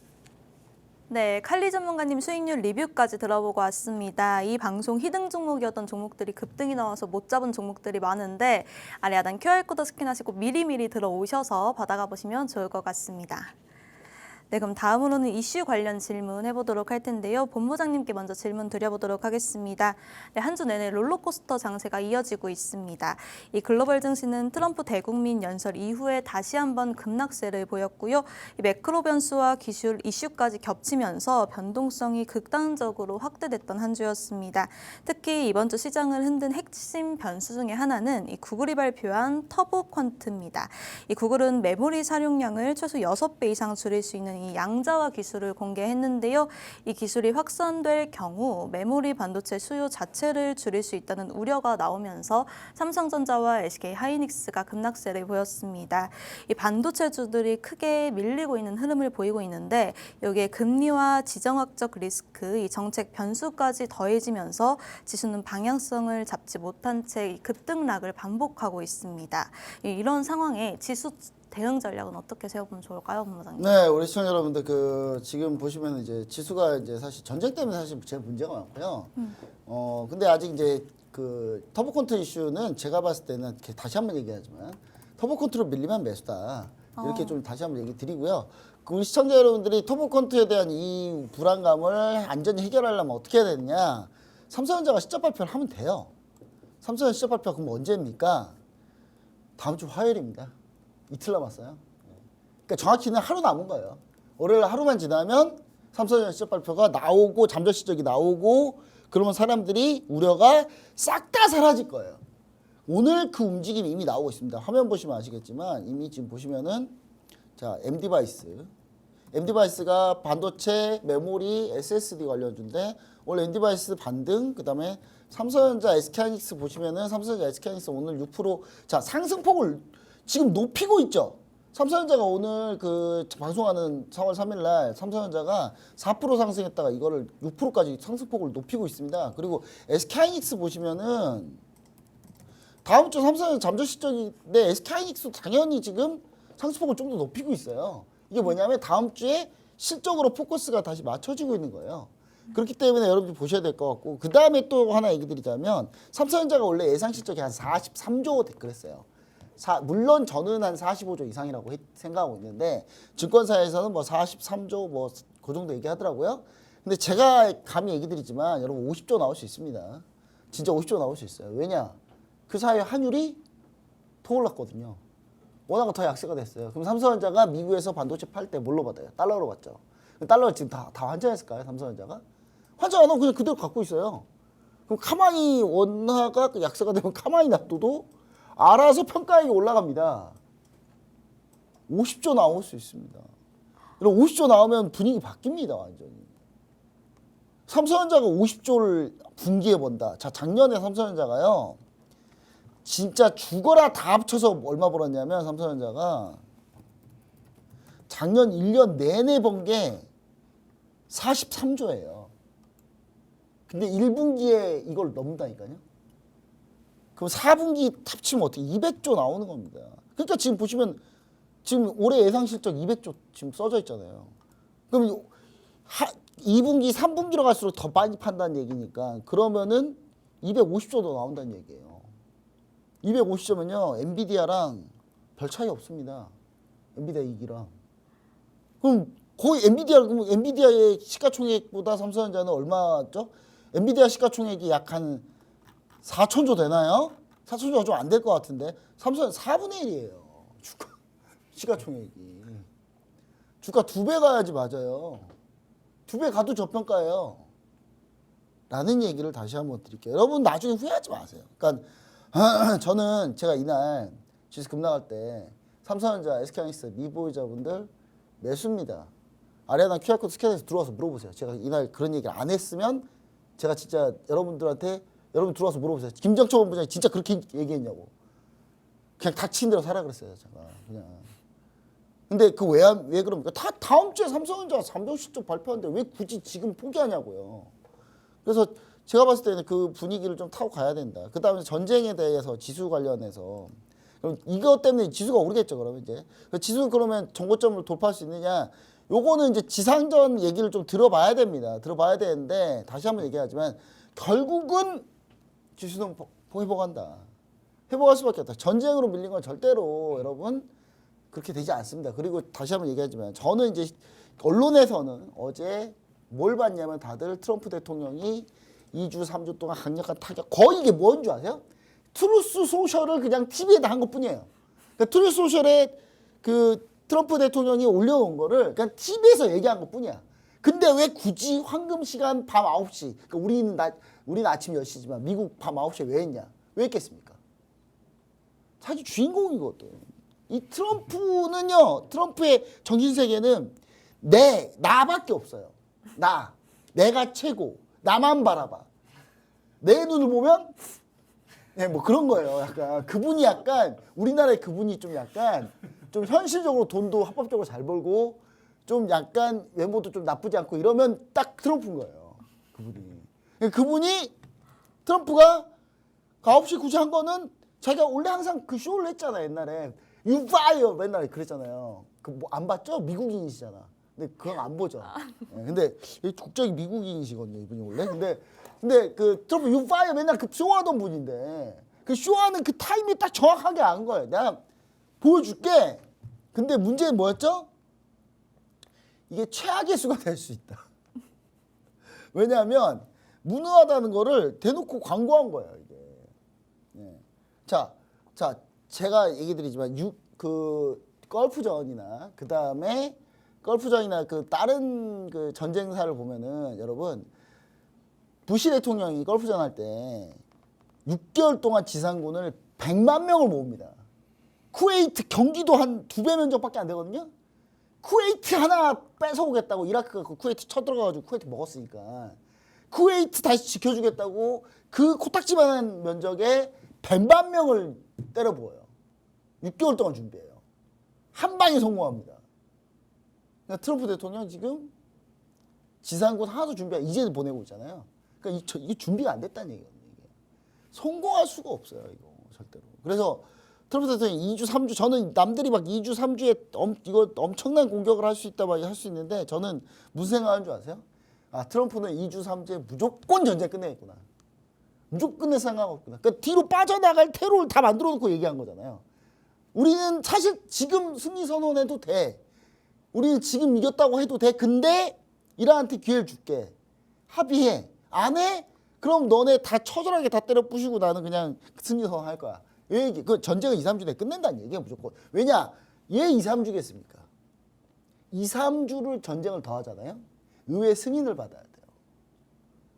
네, 칼리 전문가님 수익률 리뷰까지 들어보고 왔습니다. 이 방송 히든 종목이었던 종목들이 급등이 나와서 못 잡은 종목들이 많은데 아래 하단 QR코드 스캔하시고 미리미리 들어오셔서 받아가 보시면 좋을 것 같습니다. 네, 그럼 다음으로는 이슈 관련 질문 해보도록 할 텐데요. 본부장님께 먼저 질문 드려보도록 하겠습니다. 네, 한 주 내내 롤러코스터 장세가 이어지고 있습니다. 이 글로벌 증시는 트럼프 대국민 연설 이후에 다시 한번 급락세를 보였고요. 이 매크로 변수와 기술 이슈까지 겹치면서 변동성이 극단적으로 확대됐던 한 주였습니다. 특히 이번 주 시장을 흔든 핵심 변수 중에 하나는 이 구글이 발표한 터보 퀀트입니다. 이 구글은 메모리 사용량을 최소 6배 이상 줄일 수 있는 이 양자화 기술을 공개했는데요. 이 기술이 확산될 경우 메모리 반도체 수요 자체를 줄일 수 있다는 우려가 나오면서 삼성전자와 SK 하이닉스가 급락세를 보였습니다. 이 반도체주들이 크게 밀리고 있는 흐름을 보이고 있는데 여기에 금리와 지정학적 리스크, 이 정책 변수까지 더해지면서 지수는 방향성을 잡지 못한 채 급등락을 반복하고 있습니다. 이런 상황에 지수 대응 전략은 어떻게 세워보면 좋을까요, 본부장님? 네, 우리 시청자 여러분들 지금 보시면 이제 지수가 이제 사실 전쟁 때문에 사실 제일 문제가 많고요. 근데 아직 이제 그 터보 컨트 이슈는 제가 봤을 때는 다시 한번 얘기하지만 터보 컨트로 밀리면 매수다. 이렇게 좀 다시 한번 얘기 드리고요. 그 우리 시청자 여러분들이 토목컨트에 대한 이 불안감을 안전히 해결하려면 어떻게 해야 되느냐. 삼성전자가 실적 발표를 하면 돼요. 삼성전자 실적 발표가 그럼 언제입니까? 다음 주 화요일입니다. 이틀 남았어요. 그러니까 정확히는 하루 남은 거예요. 월요일 하루만 지나면 삼성전자 실적 발표가 나오고 잠재 실적이 나오고 그러면 사람들이 우려가 싹 다 사라질 거예요. 오늘 그 움직임이 이미 나오고 있습니다. 화면 보시면 아시겠지만 이미 지금 보시면은 자 M디바이스가 반도체, 메모리, SSD 관련주인데 원래 M디바이스 반등 그다음에 삼성전자, SK하이닉스 보시면은 삼성전자, SK하이닉스 오늘 6% 자 상승폭을 지금 높이고 있죠. 삼성전자가 오늘 그 방송하는 4월 3일 날 삼성전자가 4% 상승했다가 이거를 6%까지 상승폭을 높이고 있습니다. 그리고 SK하이닉스 보시면은 다음 주 삼성전자 잠재 실적인데 SK하이닉스 당연히 지금 상승폭을 좀 더 높이고 있어요. 이게 뭐냐면 다음 주에 실적으로 포커스가 다시 맞춰지고 있는 거예요. 그렇기 때문에 여러분들 보셔야 될 것 같고 그 다음에 또 하나 얘기 드리자면 삼성전자가 원래 예상 실적이 한 43조 그랬어요. 물론 저는 한 45조 이상이라고 생각하고 있는데 증권사에서는 뭐 43조 뭐 그 정도 얘기하더라고요. 근데 제가 감히 얘기 드리지만 여러분 50조 나올 수 있습니다. 진짜 50조 나올 수 있어요. 왜냐? 그 사이에 환율이 더 올랐거든요. 워낙 더 약세가 됐어요. 그럼 삼성전자가 미국에서 반도체 팔 때 뭘로 받아요? 달러로 받죠. 달러를 지금 다 환전했을까요? 삼성전자가? 환전 안 하고 그냥 그대로 갖고 있어요. 그럼 가만히 원화가 약세가 되면 가만히 놔둬도 알아서 평가액이 올라갑니다. 50조 나올 수 있습니다. 그럼 50조 나오면 분위기 바뀝니다. 완전히. 삼성전자가 50조를 분기에 번다. 자, 작년에 삼성전자가요. 진짜 죽어라 다 합쳐서 얼마 벌었냐면 삼성전자가 작년 1년 내내 번 게 43조예요. 근데 1분기에 이걸 넘는다니까요. 그럼 4분기 합치면 어떻게 200조 나오는 겁니다. 그러니까 지금 보시면 지금 올해 예상 실적 200조 지금 써져 있잖아요. 그럼 2분기, 3분기로 갈수록 더 많이 판다는 얘기니까 그러면은 250조도 나온다는 얘기예요. 250조면요. 엔비디아랑 별 차이 없습니다. 엔비디아 이기랑. 그럼 거의 엔비디아의 시가총액보다 삼성전자는 얼마죠? 엔비디아 시가총액이 약 한 4천조 되나요? 4천조가 좀 안 될 것 같은데 삼성은 4분의 1이에요. 주가 시가총액이. 주가 2배 가야지 맞아요. 2배 가도 저평가예요. 라는 얘기를 다시 한번 드릴게요. 여러분 나중에 후회하지 마세요. 그러니까 저는 제가 이날 주식 급락할 때 삼성전자, SK하이닉스 미보유자분들 매수입니다. 아래나 QR코드 스캔해서 들어와서 물어보세요. 제가 이날 그런 얘기를 안 했으면 제가 진짜 여러분들한테 여러분 들어와서 물어보세요. 김정철 본부장이 진짜 그렇게 얘기했냐고. 그냥 닥친 대로 살아 그랬어요. 제가 그냥. 근데 그 왜 그럽니까? 다 다음 주에 삼성전자 잠정 실적 발표하는데 왜 굳이 지금 포기하냐고요. 그래서 제가 봤을 때는 그 분위기를 좀 타고 가야 된다. 그 다음에 전쟁에 대해서 지수 관련해서 그럼 이것 때문에 지수가 오르겠죠. 그러면 이제 지수는 그러면 정고점을 돌파할 수 있느냐? 요거는 이제 지상전 얘기를 좀 들어봐야 됩니다. 들어봐야 되는데 다시 한번 얘기하지만 결국은 지수는 회복한다. 회복할 수밖에 없다. 전쟁으로 밀린 건 절대로 여러분 그렇게 되지 않습니다. 그리고 다시 한번 얘기하지만 저는 이제 언론에서는 어제 뭘 봤냐면 다들 트럼프 대통령이 2주, 3주 동안 강력한 타격 거의 이게 뭔 줄 아세요? 트루스 소셜을 그냥 TV에다 한 것뿐이에요. 그러니까 트루스 소셜에 그 트럼프 대통령이 올려놓은 거를 그냥 TV에서 얘기한 것뿐이야. 근데 왜 굳이 황금 시간 밤 9시 그러니까 우리는 아침 10시지만 미국 밤 9시에 왜 했냐? 왜 했겠습니까? 자기 주인공이거든. 이 트럼프는요. 트럼프의 정신세계는 나밖에 없어요. 내가 최고. 나만 바라봐. 내 눈을 보면 네, 뭐 그런 거예요. 약간 그분이 약간 우리나라의 그분이 좀 약간 좀 현실적으로 돈도 합법적으로 잘 벌고 좀 약간 외모도 좀 나쁘지 않고 이러면 딱 트럼프인 거예요. 그분이 트럼프가 9시 굳이 한 거는 자기가 원래 항상 그 쇼를 했잖아. 옛날에 You fire 맨날 그랬잖아요. 그 뭐 안 봤죠? 미국인이시잖아. 근데 그건 안 보죠. 네, 근데 국적이 미국인이시거든요, 이분이 원래. 근데 그 트럼프 You fire 맨날 그 쇼하던 분인데 그 쇼하는 그 타이밍 딱 정확하게 안 거예요. 내가 보여줄게. 근데 문제는 뭐였죠? 이게 최악의 수가 될 수 있다. 왜냐하면 무능하다는 거를 대놓고 광고한 거예요. 이게. 예. 자, 제가 얘기 드리지만 그 걸프전이나 그 다음에 걸프전이나 그 다른 그 전쟁사를 보면은 여러분 부시 대통령이 걸프전 할 때 6개월 동안 지상군을 100만 명을 모읍니다. 쿠웨이트 경기도 한 2배 면적밖에 안 되거든요. 쿠웨이트 하나 뺏어오겠다고 이라크가 그 쿠웨이트 쳐들어가가지고 쿠웨이트 먹었으니까 쿠웨이트 다시 지켜주겠다고 그 코딱지만한 면적에 100만 명을 때려 부어요. 6개월 동안 준비해요. 한 방에 성공합니다. 그러니까 트럼프 대통령 지금 지상군 하나도 이제 보내고 있잖아요. 그러니까 이게 준비가 안 됐다는 얘기거든요. 이게. 성공할 수가 없어요. 이거 절대로. 그래서 트럼프 대통령이 2주, 3주 저는 남들이 막 2주, 3주에 이거 엄청난 공격을 할 수 있다 막 할 수 있는데 저는 무슨 생각하는 줄 아세요? 아 트럼프는 2주, 3주에 무조건 전쟁 끝내겠구나. 무조건 끝낼 생각 없구나. 그러니까 뒤로 빠져나갈 테러를 다 만들어 놓고 얘기한 거잖아요. 우리는 사실 지금 승리 선언해도 돼. 우리는 지금 이겼다고 해도 돼. 근데 이란한테 기회를 줄게. 합의해. 안 해? 그럼 너네 다 처절하게 다 때려 부시고 나는 그냥 승리 선언할 거야. 왜 이게 그 전쟁은 2, 3주 내에 끝낸다는 얘기야 무조건. 왜냐? 얘 2, 3주겠습니까? 2, 3주를 전쟁을 더 하잖아요. 의회 승인을 받아야 돼요.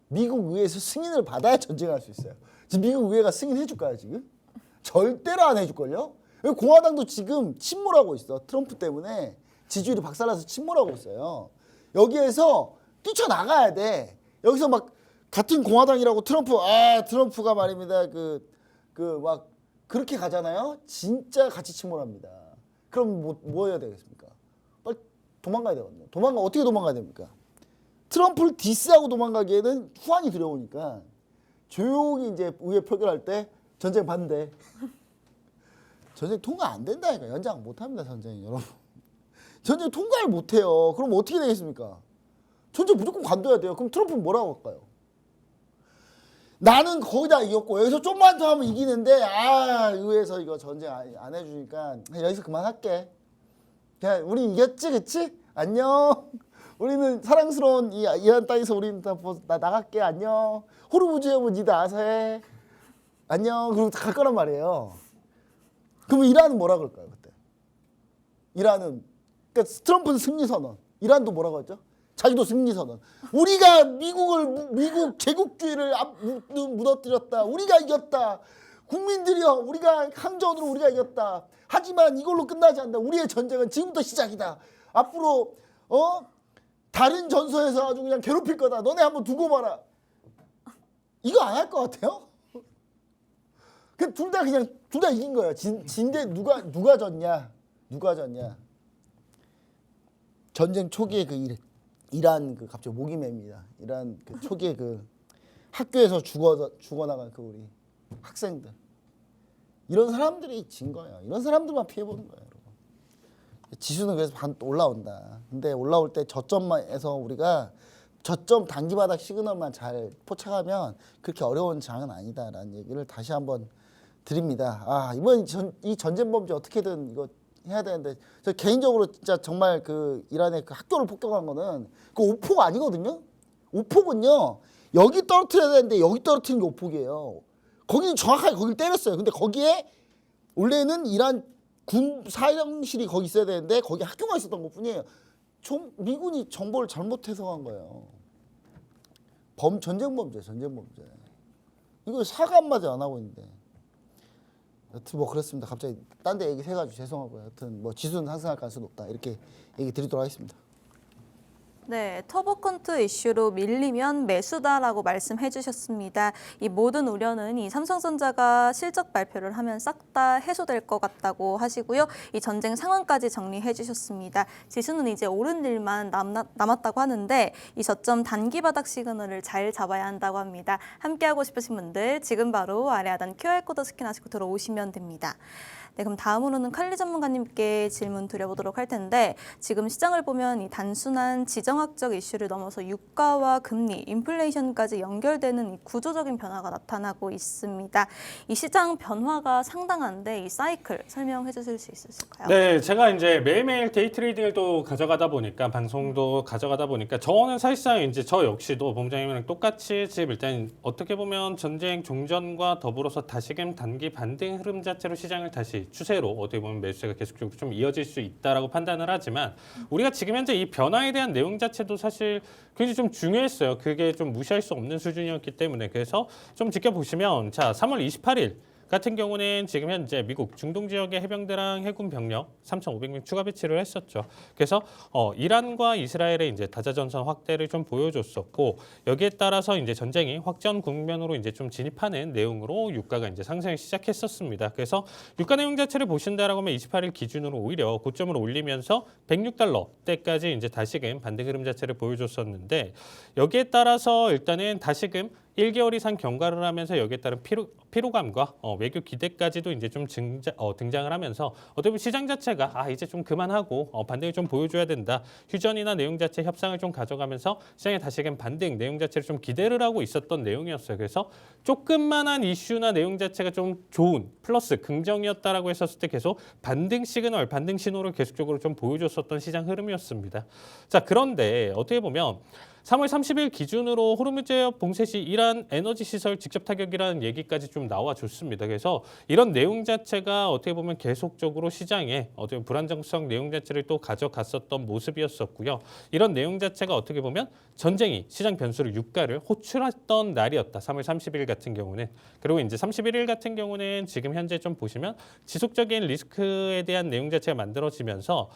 미국 의회에서 승인을 받아야 전쟁을 할 수 있어요. 지금 미국 의회가 승인해 줄까요 지금? 절대로 안 해줄걸요? 공화당도 지금 침몰하고 있어. 트럼프 때문에 지지율이 박살나서 침몰하고 있어요. 여기에서 뛰쳐나가야 돼. 여기서 막 같은 공화당이라고 트럼프가 말입니다. 막 그렇게 가잖아요. 진짜 같이 침몰합니다. 그럼 뭐 해야 되겠습니까? 빨리 도망가야 되거든요. 어떻게 도망가야 됩니까? 트럼프를 디스하고 도망가기에는 후환이 두려우니까 조용히 이제 의회 표결할 때 전쟁 반대. 전쟁 통과 안 된다니까. 연장 못 합니다, 전쟁 여러분. 전쟁 통과를 못 해요. 그럼 어떻게 되겠습니까? 전쟁 무조건 관둬야 돼요. 그럼 트럼프는 뭐라고 할까요? 나는 거의 다 이겼고 여기서 좀만 더 하면 이기는데 의회에서 이거 전쟁 안 해주니까 여기서 그만할게. 그냥 우리 이겼지, 그치? 안녕. 우리는 사랑스러운 이 이란 땅에서 우리는 다 나갈게. 안녕. 호르무즈해면 니들 알아서 해. 안녕. 그리고 갈 거란 말이에요. 그러면 이란은 뭐라 그럴까요, 그때? 이란은 그러니까 트럼프는 승리 선언. 이란도 뭐라고 했죠? 자기도 승리 선언. 우리가 미국 제국주의를 무너뜨렸다. 우리가 이겼다. 국민들이여, 우리가 항전으로 우리가 이겼다. 하지만 이걸로 끝나지 않는다. 우리의 전쟁은 지금부터 시작이다. 앞으로 다른 전선에서 아주 그냥 괴롭힐 거다. 너네 한번 두고 봐라. 이거 안 할 것 같아요? 둘 다 이긴 거예요. 진데 누가 졌냐? 전쟁 초기에 이란 갑자기 목이 맵니다. 이란 초기에 학교에서 죽어나간 우리 학생들. 이런 사람들이 진 거예요. 이런 사람들만 피해보는 거예요, 여러분. 지수는 그래서 올라온다. 근데 올라올 때 저점에서 우리가 저점 단기바닥 시그널만 잘 포착하면 그렇게 어려운 장은 아니다라는 얘기를 다시 한번 드립니다. 이번 이 전쟁 범죄 어떻게든 이거 해야 되는데 저 개인적으로 진짜 정말 이란의 학교를 폭격한 거는 오폭 아니거든요. 오폭은요 여기 떨어뜨려야 되는데 여기 떨어뜨린 게 오폭이에요. 거기는 정확하게 거기를 때렸어요. 근데 거기에 원래는 이란 군 사령실이 거기 있어야 되는데 거기 학교가 있었던 것뿐이에요. 미군이 정보를 잘못 해석한 거예요. 전쟁 범죄. 이거 사과 한마디 안 하고 있는데. 여튼 그렇습니다. 갑자기 딴 데 얘기 해가지고 죄송하고요. 여튼 지수는 상승할 가능성이 높다. 이렇게 얘기 드리도록 하겠습니다. 네, 터보컨트 이슈로 밀리면 매수다라고 말씀해 주셨습니다. 이 모든 우려는 이 삼성전자가 실적 발표를 하면 싹 다 해소될 것 같다고 하시고요. 이 전쟁 상황까지 정리해 주셨습니다. 지수는 이제 오른 일만 남았다고 하는데 이 저점 단기 바닥 시그널을 잘 잡아야 한다고 합니다. 함께하고 싶으신 분들 지금 바로 아래 하단 QR코드 스캔하시고 들어오시면 됩니다. 네, 그럼 다음으로는 칼리 전문가님께 질문 드려보도록 할 텐데 지금 시장을 보면 이 단순한 지정학적 이슈를 넘어서 유가와 금리, 인플레이션까지 연결되는 이 구조적인 변화가 나타나고 있습니다. 이 시장 변화가 상당한데 이 사이클 설명해 주실 수 있으실까요? 네, 제가 이제 매일매일 데이 트레이딩을 또 가져가다 보니까 방송도 가져가다 보니까 저는 사실상 이제 저 역시도 본부장님이랑 똑같이 지금 일단 어떻게 보면 전쟁 종전과 더불어서 다시금 단기 반등 흐름 자체로 시장을 다시 추세로 어떻게 보면 매수세가 계속적으로 좀 이어질 수 있다라고 판단을 하지만 우리가 지금 현재 이 변화에 대한 내용 자체도 사실 굉장히 좀 중요했어요. 그게 좀 무시할 수 없는 수준이었기 때문에 그래서 좀 지켜보시면 자 3월 28일 같은 경우는 지금 현재 미국 중동 지역의 해병대랑 해군 병력 3,500명 추가 배치를 했었죠. 그래서 이란과 이스라엘의 이제 다자전선 확대를 좀 보여줬었고 여기에 따라서 이제 전쟁이 확전 국면으로 이제 좀 진입하는 내용으로 유가가 이제 상승을 시작했었습니다. 그래서 유가 내용 자체를 보신다라고 하면 28일 기준으로 오히려 고점을 올리면서 106달러대까지 이제 다시금 반등 흐름 자체를 보여줬었는데 여기에 따라서 일단은 다시금 1개월 이상 경과를 하면서 여기에 따른 피로감과 외교 기대까지도 이제 좀 등장을 하면서 어떻게 보면 시장 자체가 이제 좀 그만하고 반등을 좀 보여줘야 된다. 휴전이나 내용 자체 협상을 좀 가져가면서 시장에 다시금 반등 내용 자체를 좀 기대를 하고 있었던 내용이었어요. 그래서 조금만한 이슈나 내용 자체가 좀 좋은 플러스 긍정이었다라고 했었을 때 계속 반등 시그널, 반등 신호를 계속적으로 좀 보여줬었던 시장 흐름이었습니다. 자, 그런데 어떻게 보면 3월 30일 기준으로 호르무즈 해협 봉쇄 시 이란 에너지 시설 직접 타격이라는 얘기까지 좀 나와줬습니다. 그래서 이런 내용 자체가 어떻게 보면 계속적으로 시장에 어떻게 보면 불안정성 내용 자체를 또 가져갔었던 모습이었었고요. 이런 내용 자체가 어떻게 보면 전쟁이 시장 변수를 유가를 호출했던 날이었다. 3월 30일 같은 경우는. 그리고 이제 31일 같은 경우는 지금 현재 좀 보시면 지속적인 리스크에 대한 내용 자체가 만들어지면서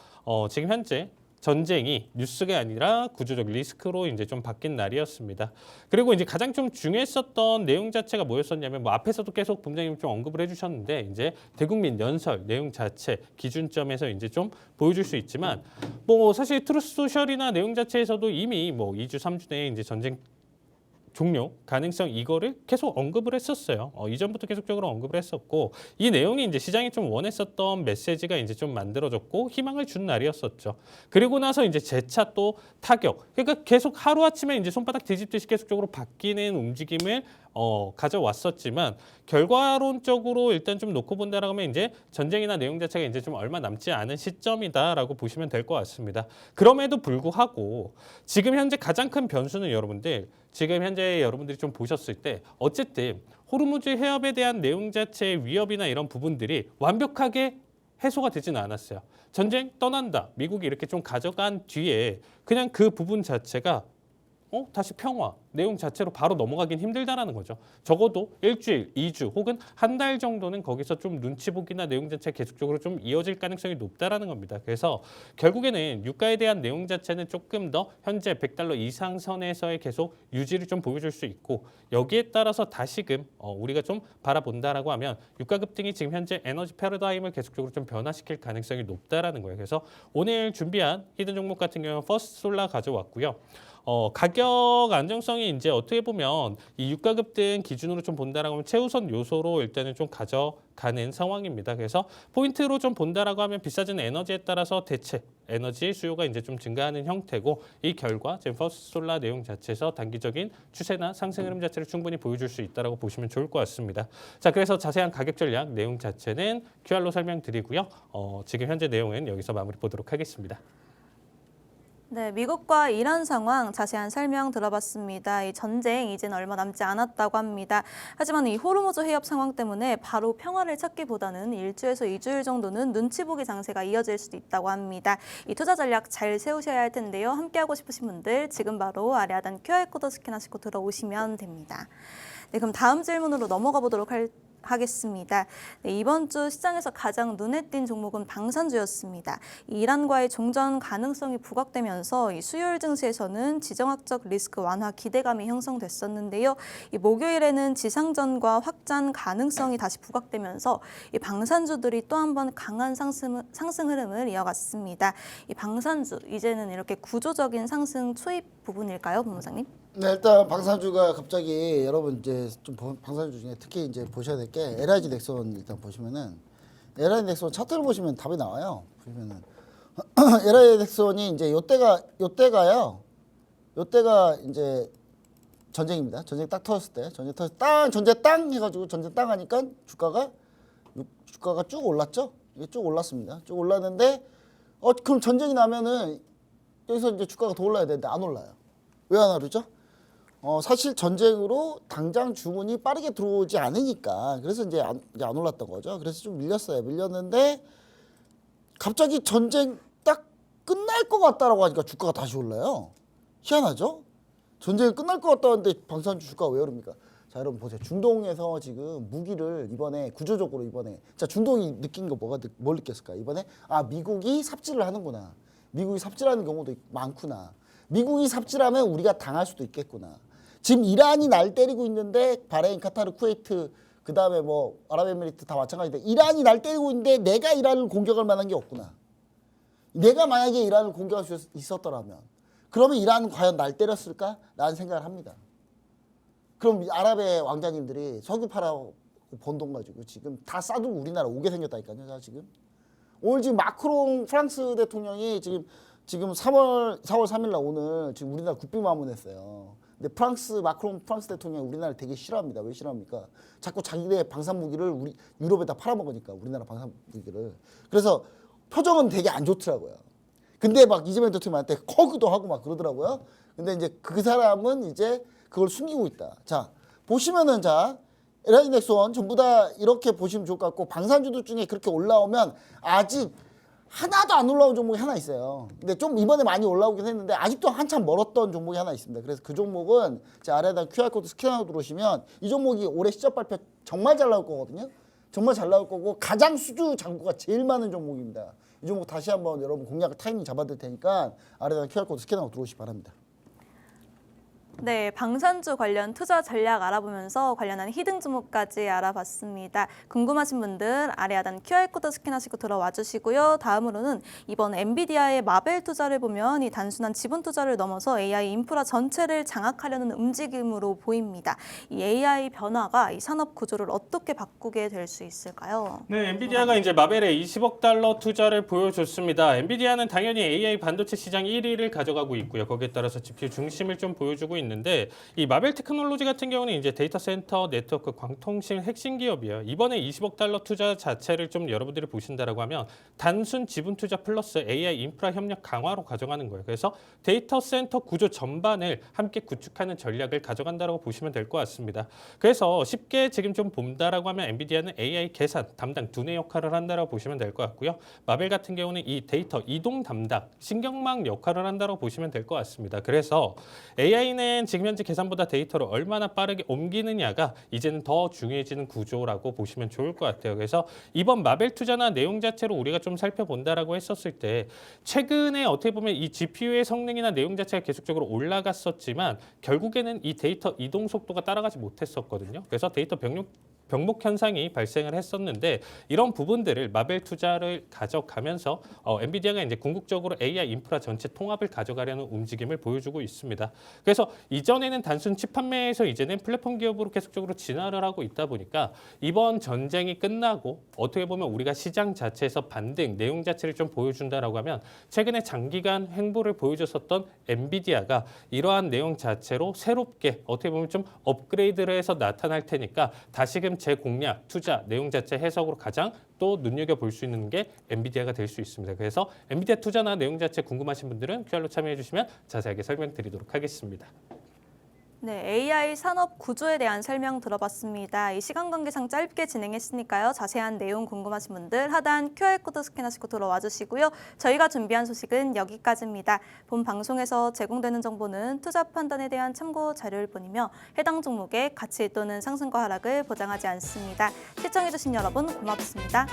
지금 현재 전쟁이 뉴스가 아니라 구조적 리스크로 이제 좀 바뀐 날이었습니다. 그리고 이제 가장 좀 중요했었던 내용 자체가 뭐였었냐면 뭐 앞에서도 계속 본부장님 좀 언급을 해주셨는데 이제 대국민 연설 내용 자체 기준점에서 이제 좀 보여줄 수 있지만 뭐 사실 트루스 소셜이나 내용 자체에서도 이미 뭐 2주, 3주 내에 이제 전쟁 종료 가능성 이거를 계속 언급을 했었어요. 이전부터 계속적으로 언급을 했었고 이 내용이 이제 시장이 좀 원했었던 메시지가 이제 좀 만들어졌고 희망을 준 날이었었죠. 그리고 나서 이제 재차 또 타격. 그러니까 계속 하루 아침에 이제 손바닥 뒤집듯이 계속적으로 바뀌는 움직임을 가져왔었지만 결과론적으로 일단 좀 놓고 본다라고 하면 이제 전쟁이나 내용 자체가 이제 좀 얼마 남지 않은 시점이다라고 보시면 될 것 같습니다. 그럼에도 불구하고 지금 현재 가장 큰 변수는 여러분들 지금 현재 여러분들이 좀 보셨을 때 어쨌든 호르무즈 해협에 대한 내용 자체의 위협이나 이런 부분들이 완벽하게 해소가 되지는 않았어요. 전쟁 떠난다. 미국이 이렇게 좀 가져간 뒤에 그냥 그 부분 자체가 다시 평화 내용 자체로 바로 넘어가긴 힘들다라는 거죠. 적어도 일주일, 2주 혹은 한 달 정도는 거기서 좀 눈치 보기나 내용 자체가 계속적으로 좀 이어질 가능성이 높다라는 겁니다. 그래서 결국에는 유가에 대한 내용 자체는 조금 더 현재 100달러 이상 선에서의 계속 유지를 좀 보여줄 수 있고 여기에 따라서 다시금 우리가 좀 바라본다라고 하면 유가 급등이 지금 현재 에너지 패러다임을 계속적으로 좀 변화시킬 가능성이 높다라는 거예요. 그래서 오늘 준비한 히든 종목 같은 경우는 퍼스트 솔라 가져왔고요. 가격 안정성이 이제 어떻게 보면 이 유가 급등 기준으로 좀 본다라고 하면 최우선 요소로 일단은 좀 가져가는 상황입니다. 그래서 포인트로 좀 본다라고 하면 비싸진 에너지에 따라서 대체 에너지 수요가 이제 좀 증가하는 형태고 이 결과 지금 퍼스트 솔라 내용 자체에서 단기적인 추세나 상승 흐름 자체를 충분히 보여줄 수 있다라고 보시면 좋을 것 같습니다. 자, 그래서 자세한 가격 전략 내용 자체는 QR로 설명드리고요. 지금 현재 내용은 여기서 마무리 보도록 하겠습니다. 네, 미국과 이란 상황 자세한 설명 들어봤습니다. 이 전쟁 이제는 얼마 남지 않았다고 합니다. 하지만 이 호르무즈 해협 상황 때문에 바로 평화를 찾기보다는 1주에서 2주일 정도는 눈치 보기 장세가 이어질 수도 있다고 합니다. 이 투자 전략 잘 세우셔야 할 텐데요. 함께하고 싶으신 분들 지금 바로 아래 하단 QR코드 스캔하시고 들어오시면 됩니다. 네, 그럼 다음 질문으로 넘어가 보도록 하겠습니다. 네, 이번 주 시장에서 가장 눈에 띈 종목은 방산주였습니다. 이란과의 종전 가능성이 부각되면서 이 수요일 증시에서는 지정학적 리스크 완화 기대감이 형성됐었는데요. 이 목요일에는 지상전과 확장 가능성이 다시 부각되면서 이 방산주들이 또 한 번 강한 상승 흐름을 이어갔습니다. 이 방산주 이제는 이렇게 구조적인 상승 초입 부분일까요, 본부장님? 네, 일단 방산주가 갑자기 여러분 이제 좀 방산주 중에 특히 이제 보셔야 될 게 LIG 넥슨 일단 보시면은 LI 넥슨 차트를 보시면 답이 나와요. 보시면은 LI 넥슨이 이제 요때가요. 요때가 이제 전쟁입니다. 전쟁 딱 터졌을 때, 전쟁 땅 해가지고 전쟁 땅 하니까 주가가 쭉 올랐죠. 이게 쭉 올랐습니다. 쭉 올랐는데 그럼 전쟁이 나면은 여기서 이제 주가가 더 올라야 되는데 안 올라요. 왜 안 오르죠? 사실 전쟁으로 당장 주문이 빠르게 들어오지 않으니까 그래서 이제 안 올랐던 거죠. 그래서 좀 밀렸어요. 밀렸는데 갑자기 전쟁 딱 끝날 것 같다라고 하니까 주가가 다시 올라요. 희한하죠? 전쟁이 끝날 것 같다는데 방산주 주가가 왜 오릅니까? 자, 여러분 보세요. 중동에서 지금 무기를 이번에 구조적으로 자, 중동이 느낀 거 뭘 느꼈을까? 이번에 미국이 삽질을 하는구나. 미국이 삽질하는 경우도 많구나. 미국이 삽질하면 우리가 당할 수도 있겠구나. 지금 이란이 날 때리고 있는데 바레인, 카타르, 쿠웨이트 그다음에 뭐 아랍에미리트 다 마찬가지인데 이란이 날 때리고 있는데 내가 이란을 공격할 만한 게 없구나. 내가 만약에 이란을 공격할 수 있었더라면 그러면 이란은 과연 날 때렸을까? 라는 생각을 합니다. 그럼 아랍의 왕자님들이 석유 팔아 번 돈 가지고 지금 다 싸들고 우리나라 오게 생겼다니까요. 자, 지금 오늘 지금 마크롱 프랑스 대통령이 지금 4월 3일 날 오늘 지금 우리나라 국빈 방문했어요. 근데 마크롱 프랑스 대통령이 우리나라를 되게 싫어합니다. 왜 싫어합니까? 자꾸 자기네 방산 무기를 유럽에다 팔아먹으니까 우리나라 방산 무기를. 그래서 표정은 되게 안 좋더라고요. 근데 막 이재명 대통령한테 커기도 하고 막 그러더라고요. 근데 이제 그 사람은 이제 그걸 숨기고 있다. 자, 보시면은 LI 넥슨 전부 다 이렇게 보시면 좋을 것 같고 방산주들 중에 그렇게 올라오면 아직 하나도 안 올라온 종목이 하나 있어요. 근데 좀 이번에 많이 올라오긴 했는데 아직도 한참 멀었던 종목이 하나 있습니다. 그래서 그 종목은 제 아래에다 QR코드 스캔하고 들어오시면 이 종목이 올해 실적 발표 정말 잘 나올 거거든요. 정말 잘 나올 거고 가장 수주 잔고가 제일 많은 종목입니다. 이 종목 다시 한번 여러분 공략 타이밍 잡아드릴 테니까 아래에다 QR코드 스캔하고 들어오시기 바랍니다. 네, 방산주 관련 투자 전략 알아보면서 관련한 히든 종목까지 알아봤습니다. 궁금하신 분들 아래 하단 QR코드 스캔하시고 들어와 주시고요. 다음으로는 이번 엔비디아의 마벨 투자를 보면 이 단순한 지분 투자를 넘어서 AI 인프라 전체를 장악하려는 움직임으로 보입니다. 이 AI 변화가 이 산업 구조를 어떻게 바꾸게 될 수 있을까요? 네, 엔비디아가 이제 마벨에 20억 달러 투자를 보여줬습니다. 엔비디아는 당연히 AI 반도체 시장 1위를 가져가고 있고요. 거기에 따라서 GPU 중심을 좀 보여주고 있는데 이 마벨 테크놀로지 같은 경우는 이제 데이터 센터, 네트워크, 광통신 핵심 기업이에요. 이번에 20억 달러 투자 자체를 좀 여러분들이 보신다라고 하면 단순 지분 투자 플러스 AI 인프라 협력 강화로 가져가는 거예요. 그래서 데이터 센터 구조 전반을 함께 구축하는 전략을 가져간다라고 보시면 될 것 같습니다. 그래서 쉽게 지금 좀 본다라고 하면 엔비디아는 AI 계산 담당 두뇌 역할을 한다라고 보시면 될 것 같고요. 마벨 같은 경우는 이 데이터 이동 담당 신경망 역할을 한다라고 보시면 될 것 같습니다. 그래서 AI는 지금 현재 계산보다 데이터를 얼마나 빠르게 옮기느냐가 이제는 더 중요해지는 구조라고 보시면 좋을 것 같아요. 그래서 이번 마벨 투자나 내용 자체로 우리가 좀 살펴본다라고 했었을 때 최근에 어떻게 보면 이 GPU의 성능이나 내용 자체가 계속적으로 올라갔었지만 결국에는 이 데이터 이동 속도가 따라가지 못했었거든요. 그래서 데이터 병목 현상이 발생을 했었는데 이런 부분들을 마벨 투자를 가져가면서 엔비디아가 이제 궁극적으로 AI 인프라 전체 통합을 가져가려는 움직임을 보여주고 있습니다. 그래서 이전에는 단순 칩 판매에서 이제는 플랫폼 기업으로 계속적으로 진화를 하고 있다 보니까 이번 전쟁이 끝나고 어떻게 보면 우리가 시장 자체에서 반등 내용 자체를 좀 보여준다라고 하면 최근에 장기간 횡보를 보여줬었던 엔비디아가 이러한 내용 자체로 새롭게 어떻게 보면 좀 업그레이드를 해서 나타날 테니까 다시금 제 공략, 투자, 내용 자체 해석으로 가장 또 눈여겨볼 수 있는 게 엔비디아가 될 수 있습니다. 그래서 엔비디아 투자나 내용 자체 궁금하신 분들은 QR로 참여해 주시면 자세하게 설명드리도록 하겠습니다. 네, AI 산업 구조에 대한 설명 들어봤습니다. 이 시간 관계상 짧게 진행했으니까요. 자세한 내용 궁금하신 분들 하단 QR코드 스캔하시고 들어와 주시고요. 저희가 준비한 소식은 여기까지입니다. 본 방송에서 제공되는 정보는 투자 판단에 대한 참고 자료일 뿐이며 해당 종목의 가치 또는 상승과 하락을 보장하지 않습니다. 시청해주신 여러분 고맙습니다.